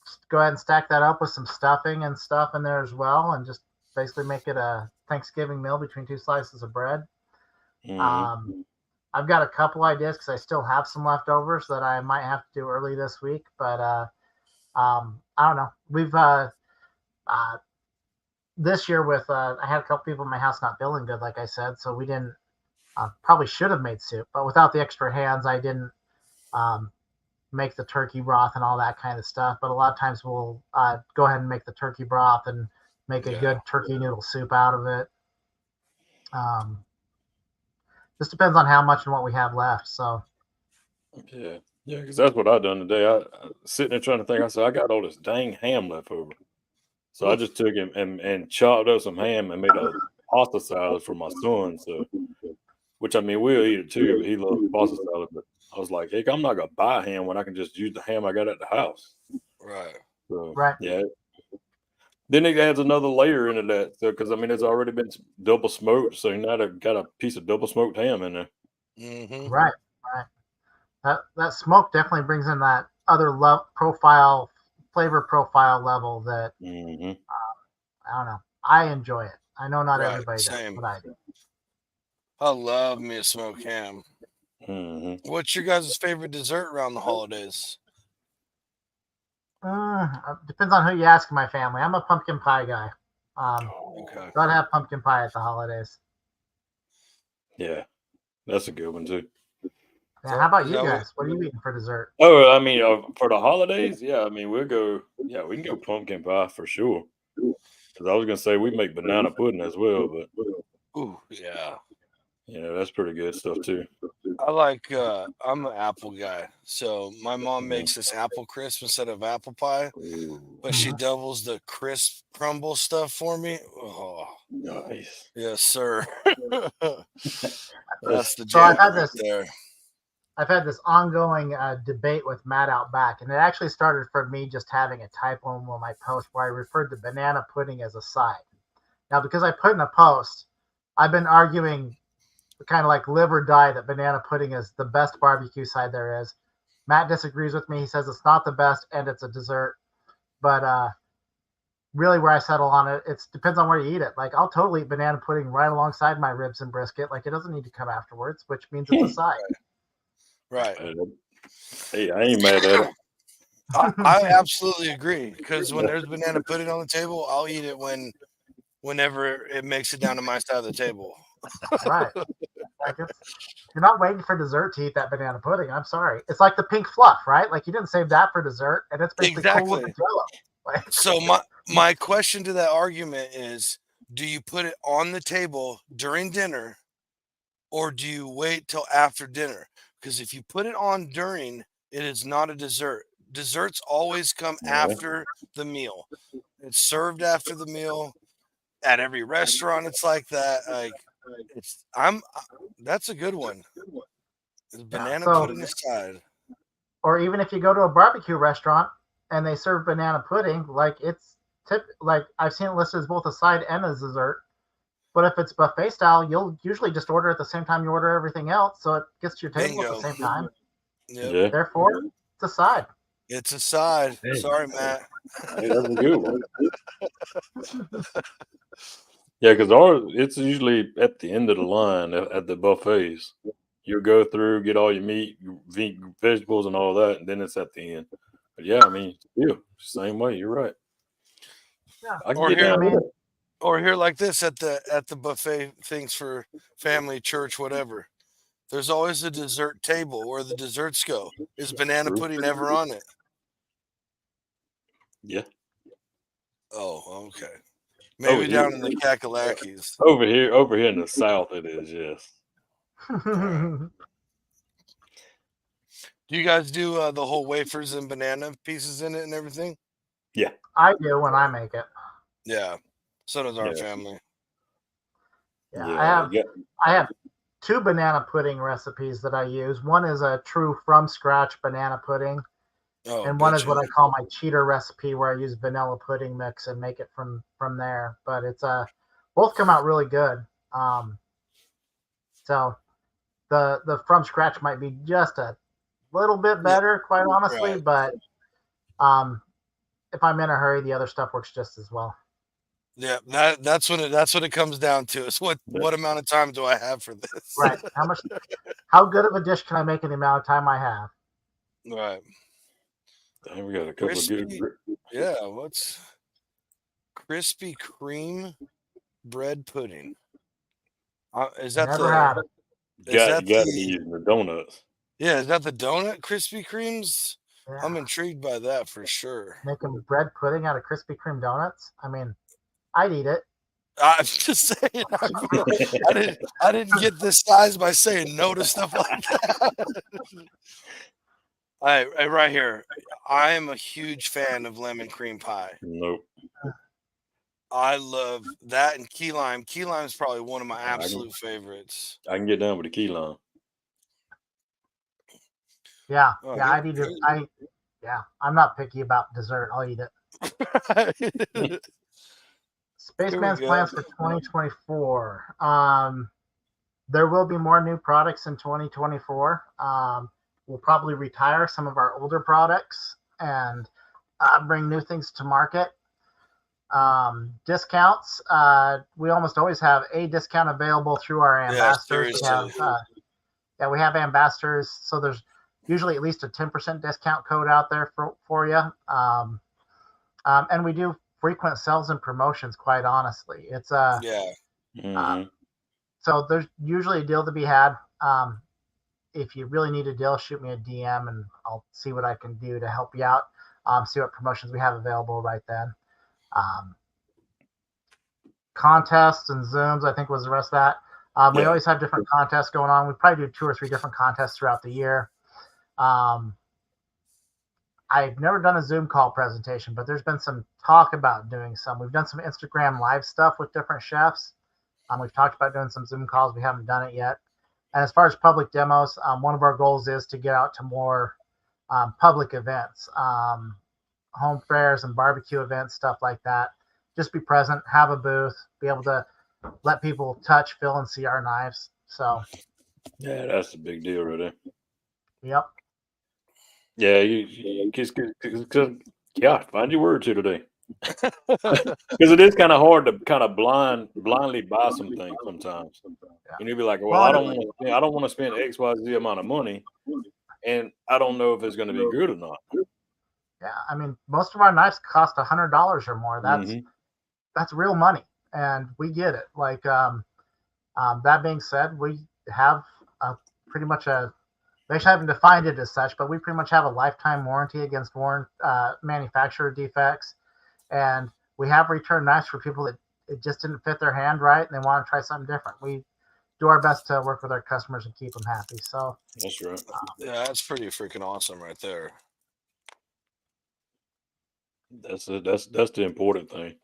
Just go ahead and stack that up with some stuffing and stuff in there as well, and just basically make it a Thanksgiving meal between two slices of bread. I've got a couple ideas because I still have some leftovers that I might have to do early this week, but I don't know. We've this year with I had a couple people in my house not feeling good, like I said, so we didn't. Probably should have made soup, but without the extra hands, I didn't make the turkey broth and all that kind of stuff. But a lot of times we'll go ahead and make the turkey broth and make a good turkey noodle soup out of it. Just depends on how much and what we have left. So
yeah, because that's what I done today. I sitting there trying to think. I said I got all this dang ham left over, so I just took him and chopped up some ham and made a pasta salad for my son. So, which I mean, we'll eat it too. But he loves pasta salad. But I was like, heck, I'm not gonna buy ham when I can just use the ham I got at the house.
Right.
So, yeah. Then it adds another layer into that, so because I mean it's already been double smoked, so now I've got a piece of double smoked ham in there.
Mm-hmm.
Right. That smoke definitely brings in that other flavor profile level that I don't know. I enjoy it. I know not everybody does, but I do.
I love me a smoked ham.
Mm-hmm.
What's your guys' favorite dessert around the holidays?
Depends on who you ask in my family. I'm a pumpkin pie guy.
Okay.
Gotta have pumpkin pie at the holidays.
Yeah, that's a good one too.
Yeah, how about
Is
you
that what-
guys? What are you eating for dessert?
Oh, I mean, for the holidays, yeah. I mean, we can go pumpkin pie for sure. Because I was gonna say we make banana pudding as well, but
Ooh, yeah.
that's pretty good stuff too.
I like I'm an apple guy. So my mom
Mhm.
makes this apple crisp instead of apple pie,
Ooh,
but she doubles the crisp crumble stuff for me. Oh,
nice.
yes, sir. That's the
So
jam right there.
I've had this ongoing debate with Matt out back, and it actually started from me just having a typo in one of my posts where I referred to banana pudding as a side. Now, because I put in a post, I've been arguing kind of like live or die that banana pudding is the best barbecue side there is. Matt disagrees with me. He says it's not the best and it's a dessert. But really, where I settle on it, it depends on where you eat it. Like, I'll totally eat banana pudding right alongside my ribs and brisket. Like, it doesn't need to come afterwards, which means it's a side.
Right.
Hey, I ain't mad at it.
I absolutely agree because when there's banana pudding on the table, I'll eat it whenever it makes it down to my side of the table.
Right. Like, you're not waiting for dessert to eat that banana pudding. I'm sorry. It's like the pink fluff, right? Like, you didn't save that for dessert, and it's basically cool with the Jello. Like,
So my question to that argument is, do you put it on the table during dinner or do you wait till after dinner? Because if you put it on during, it is not a dessert. Desserts always come
Yeah.
after the meal. It's served after the meal. At every restaurant, it's like that. Like that's a good one. Banana
so,
pudding aside.
or even if you go to a barbecue restaurant and they serve banana pudding, like like I've seen it listed as both a side and a dessert. But if it's buffet style, you'll usually just order at the same time you order everything else, so it gets to your table at the
Bingo.
same time.
Yep.
Yeah.
Therefore, it's a side.
It's a side.
Hey.
Sorry, Matt.
Hey, that's a good one. Yeah, because it's usually at the end of the line at the buffets. You'll go through, get all your meat, vegetables, and all that, and then it's at the end. But yeah, I mean, same way. You're right.
Yeah.
I can
Or
get
here,
down with it.
or here like this at the buffet things for family, church, whatever. There's always a dessert table where the desserts go. Is banana
True.
pudding ever on it?
Yeah.
Oh, okay.
Over
Maybe
here,
down in the Kakalakis.
over here in the South, it is. Yes.
Do you guys do the whole wafers and banana pieces in it and everything?
Yeah.
I do when I make it.
Yeah. So does our
Yeah.
family.
Yeah, I have two banana pudding recipes that I use. One is a true from scratch banana pudding, and one is what I call my cheater recipe, where I use vanilla pudding mix and make it from there. But it's both come out really good. So the from scratch might be just a little bit better, quite honestly.
Right.
But if I'm in a hurry, the other stuff works just as well.
Yeah, that's what it comes down to. Is what amount of time do I have for this?
Right. How good of a dish can I make in the amount of time I have?
Right.
Dang, we got a couple of good.
Yeah, what's Krispy Kreme bread pudding? Is that
Never had it.
You got to be using the donuts.
Yeah, is that the donut Krispy Kremes?
Yeah.
I'm intrigued by that for sure.
Making bread pudding out of Krispy Kreme donuts. I mean, I'd eat it.
I'm just saying. I didn't get this size by saying no to stuff like that. All right here. I am a huge fan of lemon cream pie.
Nope.
I love that and key lime. Key lime is probably one of my absolute favorites.
I can get down with the key lime.
Yeah, I'd eat it. I'm not picky about dessert. I'll eat it. Spaceman's plans for 2024. There will be more new products in 2024. We'll probably retire some of our older products and bring new things to market. Discounts. We almost always have a discount available through our ambassadors. Yeah, we have ambassadors, so there's usually at least a 10% discount code out there for you. And we do frequent sales and promotions. Quite honestly, it's
Yeah.
so there's usually a deal to be had. If you really need a deal, shoot me a DM and I'll see what I can do to help you out. See what promotions we have available right then. Contests and Zooms, I think was the rest of that. We always have different contests going on. We probably do 2 or 3 different contests throughout the year. I've never done a Zoom call presentation, but there's been some talk about doing some. We've done some Instagram live stuff with different chefs. We've talked about doing some Zoom calls. We haven't done it yet. And as far as public demos, one of our goals is to get out to more public events, home fairs and barbecue events, stuff like that. Just be present, have a booth, be able to let people touch, feel, and see our knives. So,
yeah, that's a big deal, right there.
Yep.
Yeah, find your words here today. Because it is kind of hard to kind of blindly buy some things sometimes. And you'll be like, well, I don't want to spend XYZ amount of money, and I don't know if it's going to be good or not.
Yeah, I mean, most of our knives cost $100 or more. That's real money, and we get it. Like that being said, we have pretty much they actually haven't defined it as such, but we pretty much have a lifetime warranty against manufacturer defects. And we have return knives for people that it just didn't fit their hand right and they want to try something different. We do our best to work with our customers and keep them happy. So
that's right.
Yeah, that's pretty freaking awesome right there.
That's the important thing.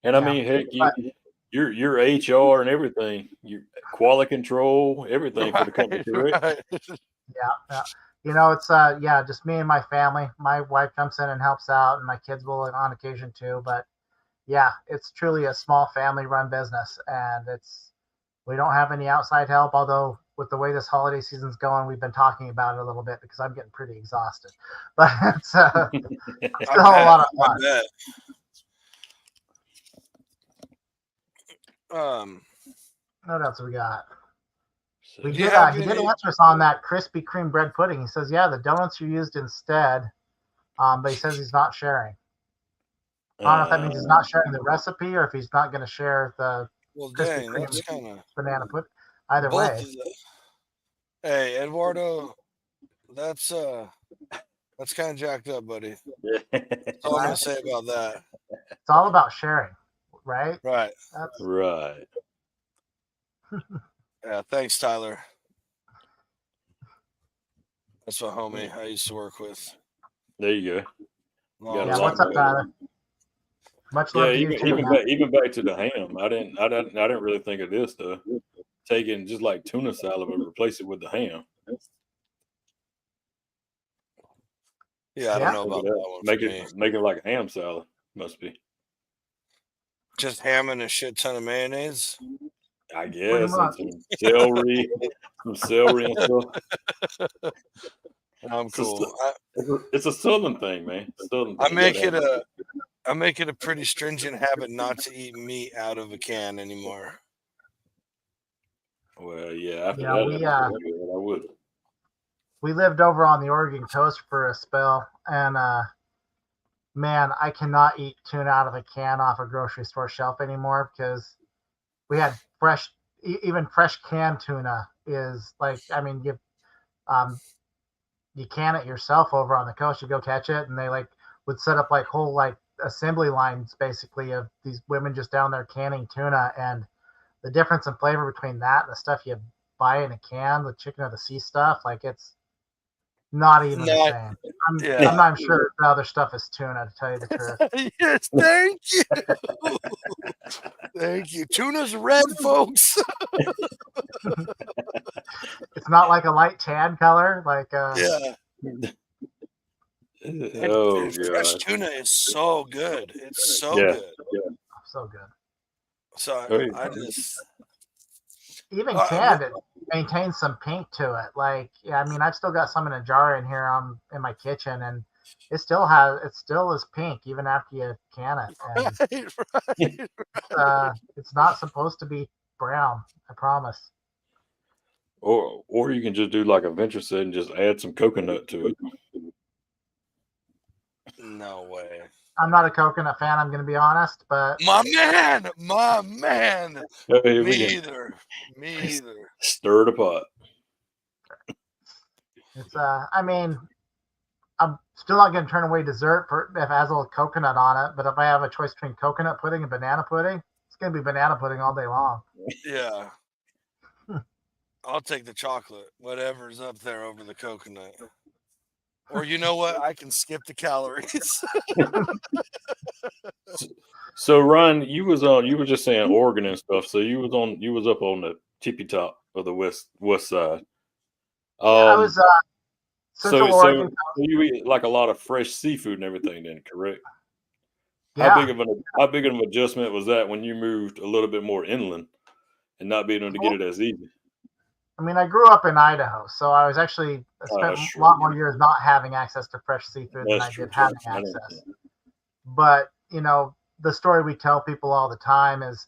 And I mean, heck, your HR and everything, your quality control, everything for the company, correct?
Right.
Yeah. It's just me and my family. My wife jumps in and helps out, and my kids will on occasion too. But yeah, it's truly a small family-run business, and we don't have any outside help. Although with the way this holiday season's going, we've been talking about it a little bit because I'm getting pretty exhausted. But it's still a lot of fun. What else we got? He did answer us on that Krispy Kreme bread pudding. He says, yeah, the donuts are used instead, but he says he's not sharing. I don't know if that means he's not sharing the recipe or if he's not going to share the Krispy Kreme banana pudding. Either way.
Hey, Eduardo, that's kind of jacked up, buddy. That's all I'm going to say about that.
It's all about sharing, right?
Right.
Right.
Yeah, thanks, Tyler. That's my homie I used to work with.
There you go.
What's up, Tyler? Much love to you too.
Even back to the ham, I didn't really think of this though. Taking just like tuna salad and replace it with the ham.
Yeah, I don't know about that one.
Make it like a ham salad. Must be
just ham and a shit ton of mayonnaise.
I guess some celery and stuff.
I'm cool.
It's a southern thing, man.
I make it a pretty stringent habit not to eat meat out of a can anymore.
Well, yeah, after that, I would.
We lived over on the Oregon coast for a spell, and man, I cannot eat tuna out of a can off a grocery store shelf anymore because we had even fresh canned tuna is like, I mean, you can it yourself over on the coast. You go catch it, and they would set up whole assembly lines basically of these women just down there canning tuna, and the difference in flavor between that and the stuff you buy in a can, the chicken of the sea stuff, it's not even the same. I'm not sure the other stuff is tuna, to tell you the truth.
Yes, thank you. Thank you. Tuna's red, folks.
It's not like a light tan color,
fresh tuna is so good. It's so good.
Yeah. So good.
So I just
even canned, it maintains some pink to it. I've still got some in a jar in here in my kitchen, and it still is pink even after you can it. And, it's not supposed to be brown. I promise.
Or you can just do like a venture set and just add some coconut to it.
No way.
I'm not a coconut fan, I'm going to be honest, but
My man.
Hey,
Me either.
Stir the pot.
it's I mean, I'm still not going to turn away dessert if it has a little coconut on it. But if I have a choice between coconut pudding and banana pudding, it's going to be banana pudding all day long.
Yeah. I'll take the chocolate, whatever's up there over the coconut. Or you know what? I can skip the calories.
So Ryan, you were just saying Oregon and stuff. So you was up on the tippy top of the west side.
I was Central Oregon.
So you eat like a lot of fresh seafood and everything then, correct?
Yeah.
How big of an adjustment was that when you moved a little bit more inland and not being able to get it as easy?
I mean, I grew up in Idaho, so I spent a lot more years not having access to fresh seafood than I did having access. But, you know, the story we tell people all the time is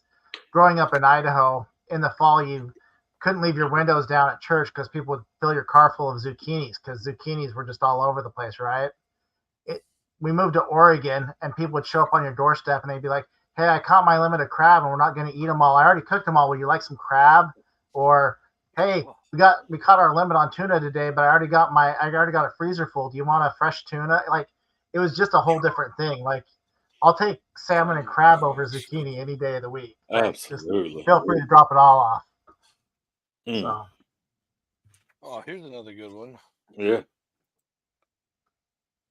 growing up in Idaho, in the fall, you couldn't leave your windows down at church because people would fill your car full of zucchinis because zucchinis were just all over the place, right? We moved to Oregon, and people would show up on your doorstep, and they'd be like, hey, I caught my limit of crab, and we're not going to eat them all. I already cooked them all. Would you like some crab? Or, hey, we caught our limit on tuna today, but I already got a freezer full. Do you want a fresh tuna? Like, it was just a whole different thing. Like, I'll take salmon and crab over zucchini any day of the week. Like,
absolutely.
Just feel free to drop it all off.
So.
Oh, here's another good one.
Yeah.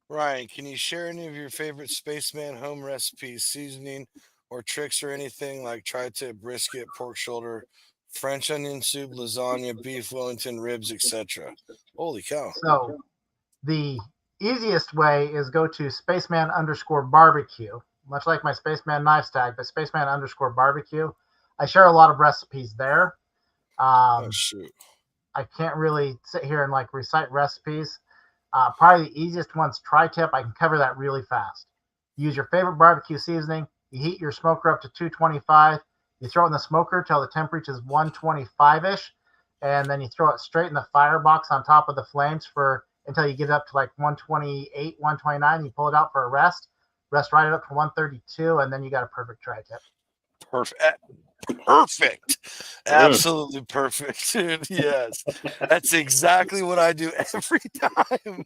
Ryan, can you share any of your favorite Spaceman home recipes, seasoning, or tricks or anything like tri-tip, brisket, pork shoulder, French onion soup, lasagna, beef Wellington, ribs, etc.? Holy cow.
So the easiest way is go to Spaceman_BBQ, much like my Spaceman Knives tag, but Spaceman_BBQ. I share a lot of recipes there.
Oh, shoot.
I can't really sit here and like recite recipes. Probably the easiest one's tri-tip. I can cover that really fast. Use your favorite barbecue seasoning. You heat your smoker up to 225. You throw it in the smoker till the temp reaches 125-ish, and then you throw it straight in the firebox on top of the flames until you get it up to like 128, 129. You pull it out for a rest right up to 132, and then you got a perfect tri-tip.
Perfect. Absolutely perfect, dude. Yes. That's exactly what I do every time.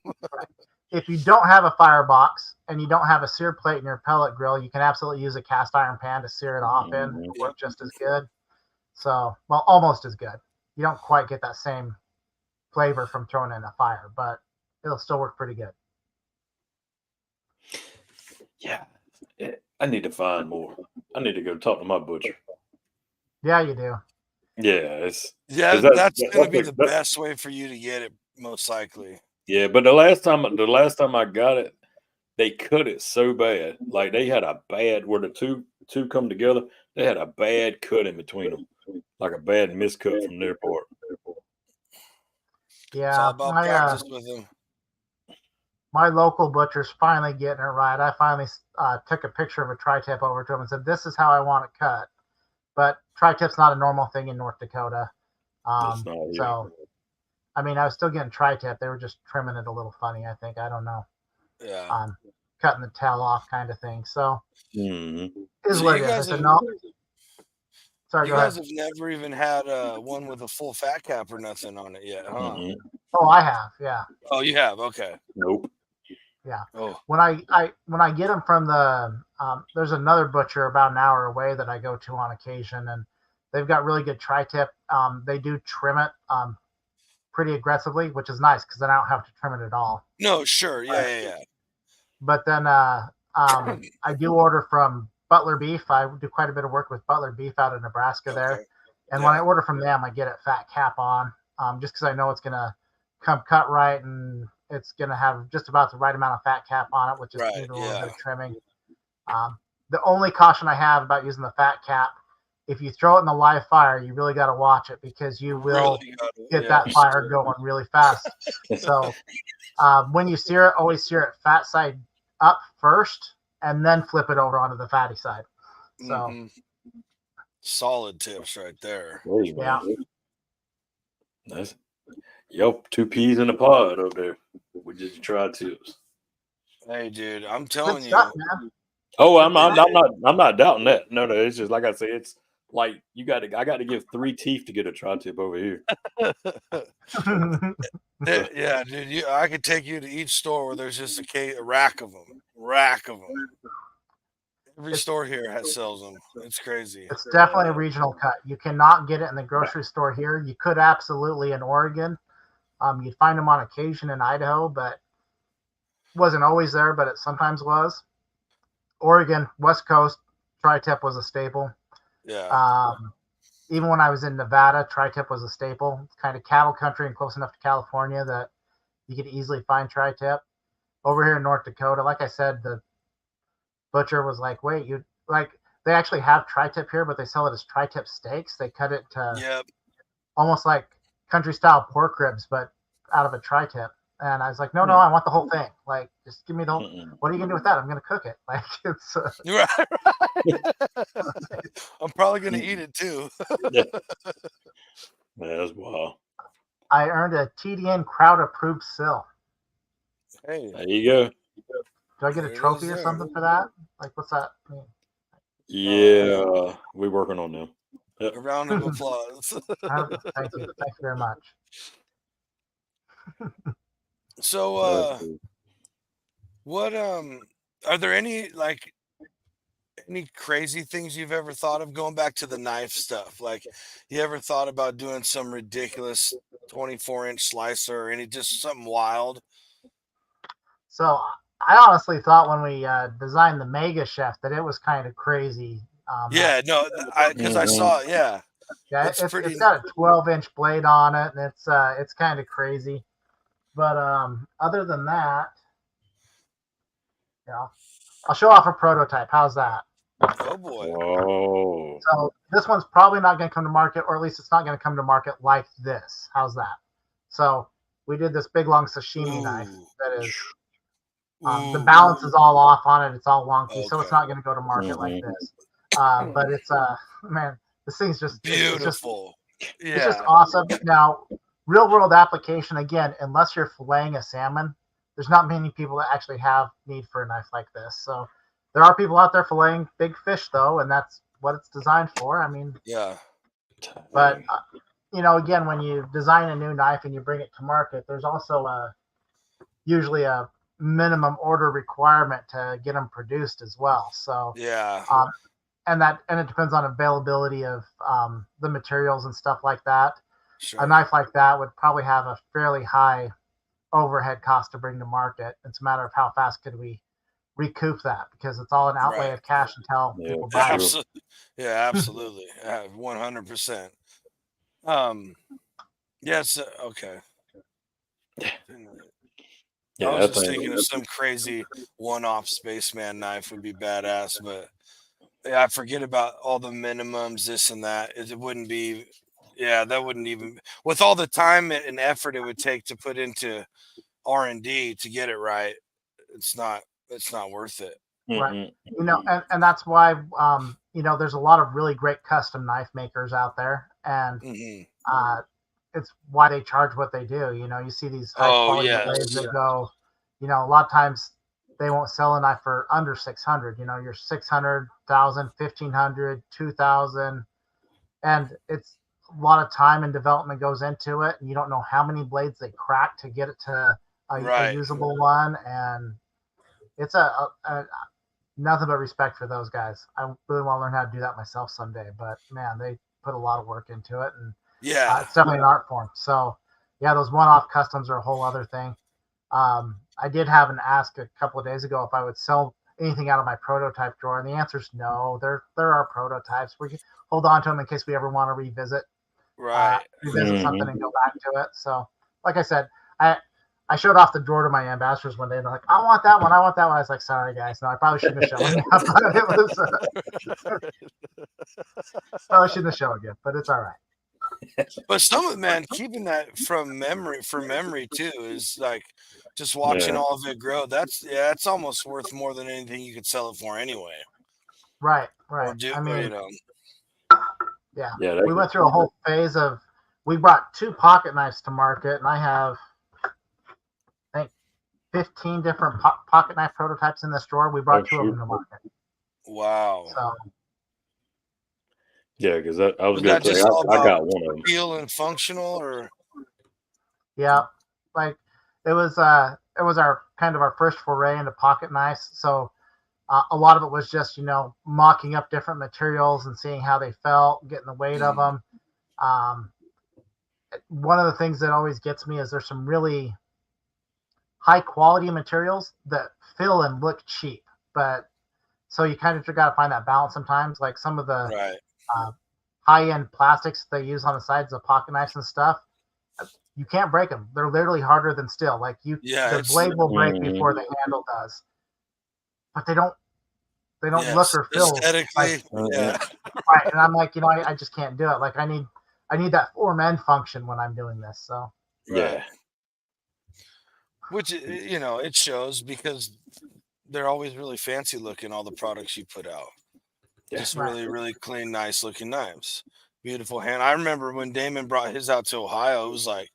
If you don't have a firebox and you don't have a sear plate in your pellet grill, you can absolutely use a cast iron pan to sear it off in. It'll work just as good. So, well, almost as good. You don't quite get that same flavor from throwing it in a fire, but it'll still work pretty good.
Yeah. I need to find more. I need to go talk to my butcher.
Yeah, you do.
Yeah,
that's going to be the best way for you to get it, most likely.
Yeah, but the last time I got it, they cut it so bad. Like they had a bad where the two come together. They had a bad cut in between them, like a bad miscut from their part.
Yeah,
it's all about practice with them.
My local butcher's finally getting it right. I finally took a picture of a tri-tip over to him and said, "This is how I want it cut." But tri-tip's not a normal thing in North Dakota. So, I mean, I was still getting tri-tip. They were just trimming it a little funny, I think. I don't know.
Yeah.
Cutting the tail off kind of thing. So,
is
what it is. I said, no. Sorry,
you guys have never even had one with a full fat cap or nothing on it yet, huh?
Oh, I have, yeah.
Oh, you have? Okay.
Nope.
Yeah.
Oh.
When I get them from the there's another butcher about an hour away that I go to on occasion, and they've got really good tri-tip. They do trim it pretty aggressively, which is nice because then I don't have to trim it at all.
No, sure, yeah.
But then I do order from Butler Beef. I do quite a bit of work with Butler Beef out of Nebraska there, and when I order from them, I get it fat cap on, just because I know it's gonna come cut right and it's going to have just about the right amount of fat cap on it, which is need a little bit of trimming. The only caution I have about using the fat cap, if you throw it in the live fire, you really got to watch it because you will get that fire going really fast. So when you sear it, always sear it fat side up first and then flip it over onto the fatty side. So
solid tips right there.
Yeah.
That's Yep, 2 peas in a pod up there with just your tri-tips.
Hey, dude, I'm
Good
telling
stuff,
you.
man.
Oh, I'm not doubting that. No, it's just like I say, it's like I got to give 3 teeth to get a tri-tip over here. So,
Yeah, dude, I could take you to each store where there's just a rack of them. Every
It's
store here sells them. It's crazy.
it's definitely a regional cut. You cannot get it in the grocery store here. You could absolutely in Oregon. You'd find them on occasion in Idaho, but wasn't always there, but it sometimes was. Oregon, West Coast, tri-tip was a staple.
Yeah.
Even when I was in Nevada, tri-tip was a staple. It's kind of cattle country and close enough to California that you could easily find tri-tip. Over here in North Dakota, like I said, the butcher was like, "Wait, you like?" They actually have tri-tip here, but they sell it as tri-tip steaks. They cut it to
Yep.
almost like country style pork ribs, but out of a tri-tip. And I was like, no, I want the whole thing. Like, just give me the whole. What are you gonna do with that? I'm gonna cook it. Like, it's.
Right. I'm probably gonna eat it too.
yeah. That's wild.
I earned a TDN crowd approved sill.
Hey,
There you go.
Do I get a trophy or something for that? Like, what's that mean?
Yeah, we're working on them.
A round of applause.
Thank you very much.
So, what are there any crazy things you've ever thought of going back to the knife stuff? Like, you ever thought about doing some ridiculous 24-inch slicer or just something wild?
So I honestly thought when we designed the Mega Chef that it was kind of crazy.
Yeah, no, because I saw it. Yeah,
Yeah,
it's pretty.
It's got a 12-inch blade on it, and it's kind of crazy. But other than that, I'll show off a prototype. How's that?
Oh boy.
Whoa.
So this one's probably not going to come to market, or at least it's not going to come to market like this. How's that? So we did this big long sashimi knife that is the balance is all off on it. It's all wonky, so it's not going to go to market like this. But it's man, this thing's just
beautiful.
It's just awesome. Now, real world application again, unless you're filleting a salmon, there's not many people that actually have need for a knife like this. So there are people out there filleting big fish though, and that's what it's designed for. I mean,
yeah.
But again, when you design a new knife and you bring it to market, there's also usually a minimum order requirement to get them produced as well. So
yeah.
And it depends on availability of the materials and stuff like that.
Sure.
A knife like that would probably have a fairly high overhead cost to bring to market. It's a matter of how fast could we recoup that, because it's all an outlay of cash until people buy it.
Yeah, absolutely. 100%. Yes. Okay.
Yeah,
I was just thinking of some crazy one-off Spaceman knife would be badass, but I forget about all the minimums, this and that. It wouldn't be. Yeah, that wouldn't even, with all the time and effort it would take to put into R&D to get it right. It's not worth it.
Right. And that's why there's a lot of really great custom knife makers out there, and it's why they charge what they do. You see these high quality blades that go, a lot of times they won't sell a knife for under 600. You're 600,000, 1,500, 2,000, and it's a lot of time and development goes into it, and you don't know how many blades they crack to get it to a usable one, and it's a nothing but respect for those guys. I really want to learn how to do that myself someday, but man, they put a lot of work into it, and it's definitely an art form. So yeah, those one-off customs are a whole other thing. I did have an ask a couple of days ago if I would sell anything out of my prototype drawer, and the answer is no. There are prototypes. We can hold on to them in case we ever want to revisit something and go back to it. So like I said, I showed off the drawer to my ambassadors one day, and they're like, I want that one. I was like, sorry, guys. No, I probably shouldn't have shown it. Probably shouldn't have shown it, but it's all right.
But some of it, man, keeping that for memory too, is like just watching all of it grow. It's almost worth more than anything you could sell it for anyway.
Right. We went through a whole phase of we brought 2 pocket knives to market, and I have, I think, 15 different pocket knife prototypes in this drawer. We brought 2 of them to market.
Wow.
So
Yeah, because I was
Was
going
that
to say
just all
I
about
got one of them.
feel and functional, or
yeah, like it was our kind of our first foray into pocket knives. So a lot of it was just, you know, mocking up different materials and seeing how they felt, getting the weight of them. One of the things that always gets me is there's some really high quality materials that feel and look cheap, but so you kind of got to find that balance sometimes. Like some of the
right?
high end plastics they use on the sides of pocket knives and stuff, you can't break them. They're literally harder than steel. Like the blade will break before the handle does, but they don't look or feel
aesthetically. Yeah,
right. And I'm like, you know, I just can't do it. Like I need that form end function when I'm doing this. So
Yeah.
Which, you know, it shows because they're always really fancy looking, all the products you put out.
Yeah.
Just
Right.
really, really clean, nice looking knives. Beautiful hand. I remember when Damon brought his out to Ohio, it was like,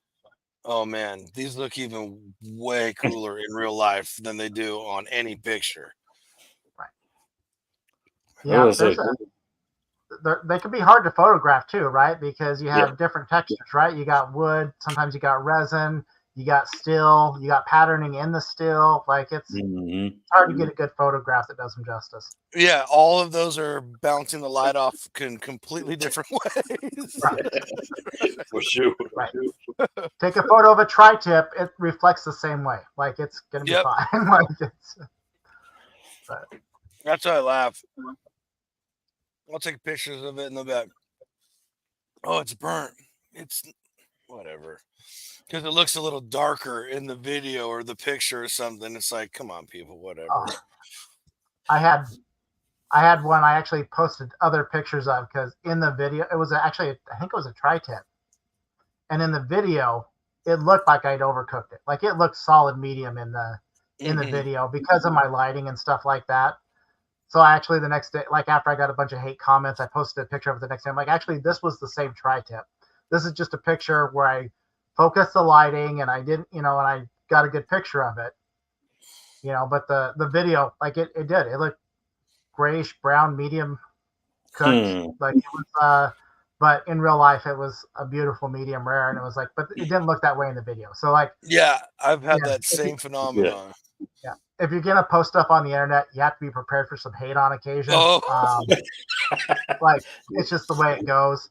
oh man, these look even way cooler in real life than they do on any picture.
Right.
I
Yeah,
was gonna say,
they can be hard to photograph too, right? Because you have
Yeah.
different textures, right? You got wood, sometimes you got resin, you got steel, you got patterning in the steel. Like it's hard to get a good photograph that does them justice.
Yeah, all of those are bouncing the light off in completely different ways.
For sure.
Right. Take a photo of a tri-tip, it reflects the same way. Like it's gonna be fine. Like but
that's why I laugh. I'll take pictures of it and they'll be like, oh, it's burnt. It's whatever. Because it looks a little darker in the video or the picture or something. It's like, come on, people, whatever.
I had one I actually posted other pictures of because in the video it was actually I think it was a tri-tip, and in the video it looked like I'd overcooked it. Like it looked solid medium in the video because of my lighting and stuff like that. So I actually the next day, like after I got a bunch of hate comments, I posted a picture of it the next day. I'm like, actually, this was the same tri-tip. This is just a picture where I focused the lighting and I didn't, you know, and I got a good picture of it. You know, but the video, like it did. It looked grayish brown, medium cooked. Like it was but in real life it was a beautiful medium rare, and it was like, but it didn't look that way in the video. So like
yeah, I've had that same phenomenon.
Yeah. If you're gonna post stuff on the internet, you have to be prepared for some hate on occasion. Like it's just the way it goes.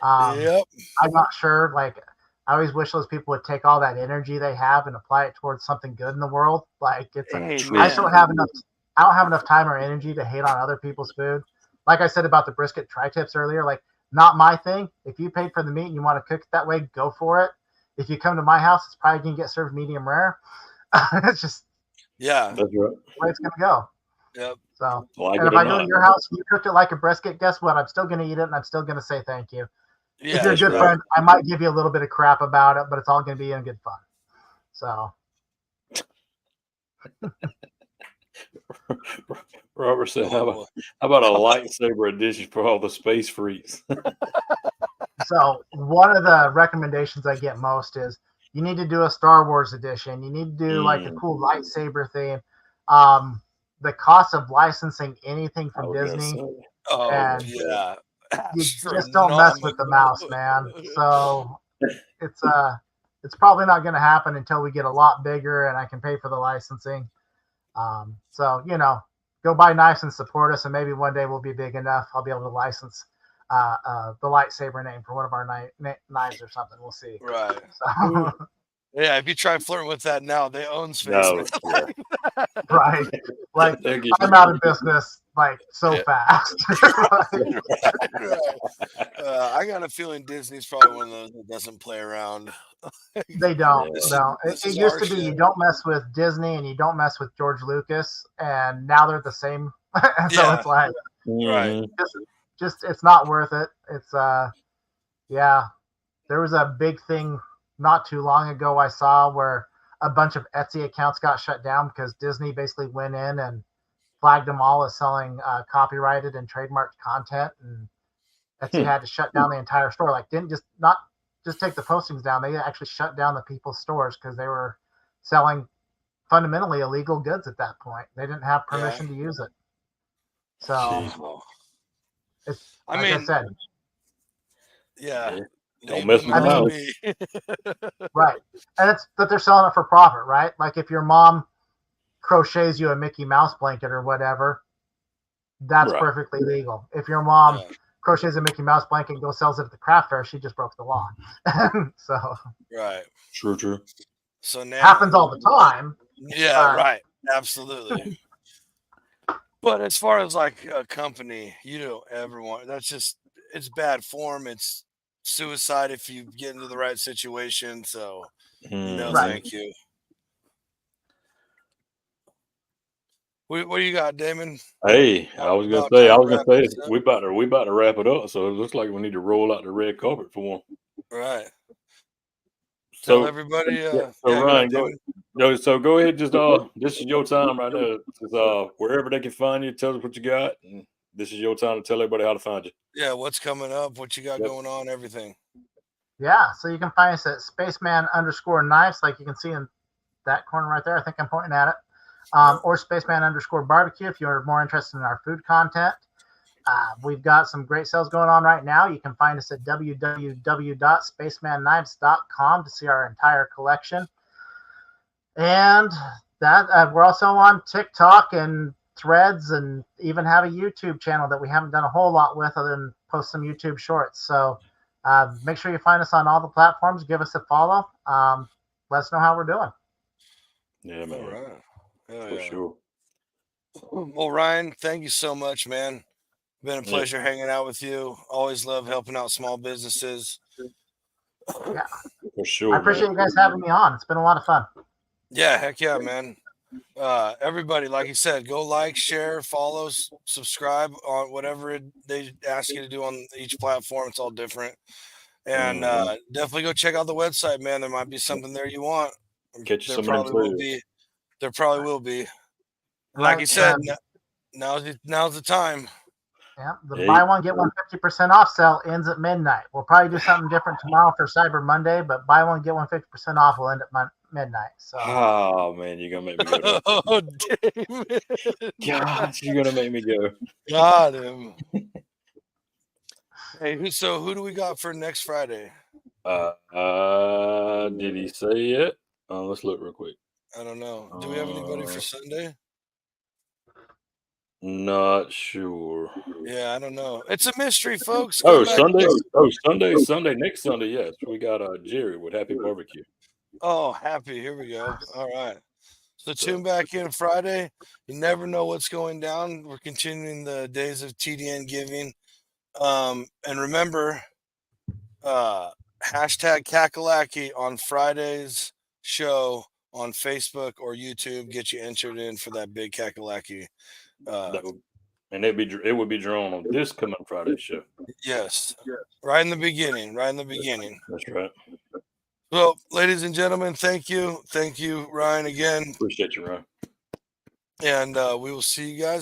Yep.
I'm not sure. Like I always wish those people would take all that energy they have and apply it towards something good in the world. Like it's I just don't have enough. I don't have enough time or energy to hate on other people's food. Like I said about the brisket tri-tips earlier, like not my thing. If you paid for the meat and you want to cook it that way, go for it. If you come to my house, it's probably gonna get served medium rare. It's just
that's
right.
The way it's gonna go.
Yep.
So
like
and if I do it in your house, you cooked it like a brisket, guess what? I'm still gonna eat it and I'm still gonna say thank you.
Yeah,
if you're a good friend, I might give you a little bit of crap about it, but it's all gonna be in good fun. So
Robert said, how about a lightsaber edition for all the space freaks?
So one of the recommendations I get most is you need to do a Star Wars edition. You need to do like a cool lightsaber theme. The cost of licensing anything from Disney,
yeah,
you just don't mess with the mouse, man. So it's probably not going to happen until we get a lot bigger and I can pay for the licensing. So you know, go buy knives and support us, and maybe one day we'll be big enough. I'll be able to license the lightsaber name for one of our knives or something. We'll see.
Right.
So,
yeah, if you try flirting with that now, they own Spaceman.
No,
right. Like I'm out of business like so fast.
I got a feeling Disney's probably one of those that doesn't play around.
They don't. No, it used to be you don't mess with Disney and you don't mess with George Lucas, and now they're the same. So it's like,
right.
Just it's not worth it. It's yeah. There was a big thing not too long ago I saw where a bunch of Etsy accounts got shut down because Disney basically went in and flagged them all as selling copyrighted and trademarked content, and Etsy had to shut down the entire store. Like didn't just just take the postings down. They actually shut down the people's stores because they were selling fundamentally illegal goods at that point. They didn't have permission to use it. So
Jeez.
it's
I
like I
mean,
said,
yeah.
Don't mess with
I
the
mean,
mouse.
right. And it's that they're selling it for profit, right? Like if your mom crochets you a Mickey Mouse blanket or whatever, that's
Right.
perfectly legal. If your mom crochets a Mickey Mouse blanket and goes sells it at the craft fair, she just broke the law. So
True.
So now
happens all the time.
Yeah, right. Absolutely. But as far as like a company, you don't ever want it's bad form. It's suicide if you get into the right situation. So no,
Right.
thank you. What do you got, Damon?
Hey, I was gonna say we about to wrap it up. So it looks like we need to roll out the red carpet for them.
Right.
So
Tell everybody.
so Ryan, go ahead. Just this is your time right now. Just, wherever they can find you, tell us what you got, and this is your time to tell everybody how to find you.
Yeah, what's coming up? What you got going on? Everything.
Yeah, so you can find us at Spaceman_Knives, like you can see in that corner right there. I think I'm pointing at it. Or Spaceman_BBQ if you're more interested in our food content. We've got some great sales going on right now. You can find us at www.spacemannKnives.com to see our entire collection. And that we're also on TikTok and Threads, and even have a YouTube channel that we haven't done a whole lot with other than post some YouTube shorts. So make sure you find us on all the platforms. Give us a follow. Let us know how we're doing.
Yeah, man.
All right.
For sure.
Well, Ryan, thank you so much, man. Been a pleasure hanging out with you. Always love helping out small businesses.
Yeah,
for sure.
I appreciate you guys having me on. It's been a lot of fun.
Yeah, heck yeah, man. Everybody, like you said, go like, share, follow, subscribe on whatever they ask you to do on each platform. It's all different. And definitely go check out the website, man. There might be something there you want.
Catch
There
some
probably will be. There probably will be. And like you said, now's the time.
Yeah, the buy one get one 50% off sale ends at midnight. We'll probably do something different tomorrow for Cyber Monday, but buy one get one 50% off will end at midnight. So.
Oh man, you're gonna make me go.
Oh, David.
God, you're gonna make me go.
Got him. Hey, who do we got for next Friday?
Did he say it? Let's look real quick.
I don't know. Do we have anybody for Sunday?
Not sure.
Yeah, I don't know. It's a mystery, folks.
Sunday. Sunday. Next Sunday, yes. We got Jerry with Happy Barbecue.
Oh, happy. Here we go. All right. So tune back in Friday. You never know what's going down. We're continuing the days of TDN giving. And remember, hashtag Kakalaki on Friday's show on Facebook or YouTube. Get you entered in for that big Kakalaki.
And it would be drawn on this coming Friday show.
Yes. Right in the beginning.
That's right.
Well, ladies and gentlemen, thank you. Thank you, Ryan, again.
Appreciate you, Ryan.
And we will see you guys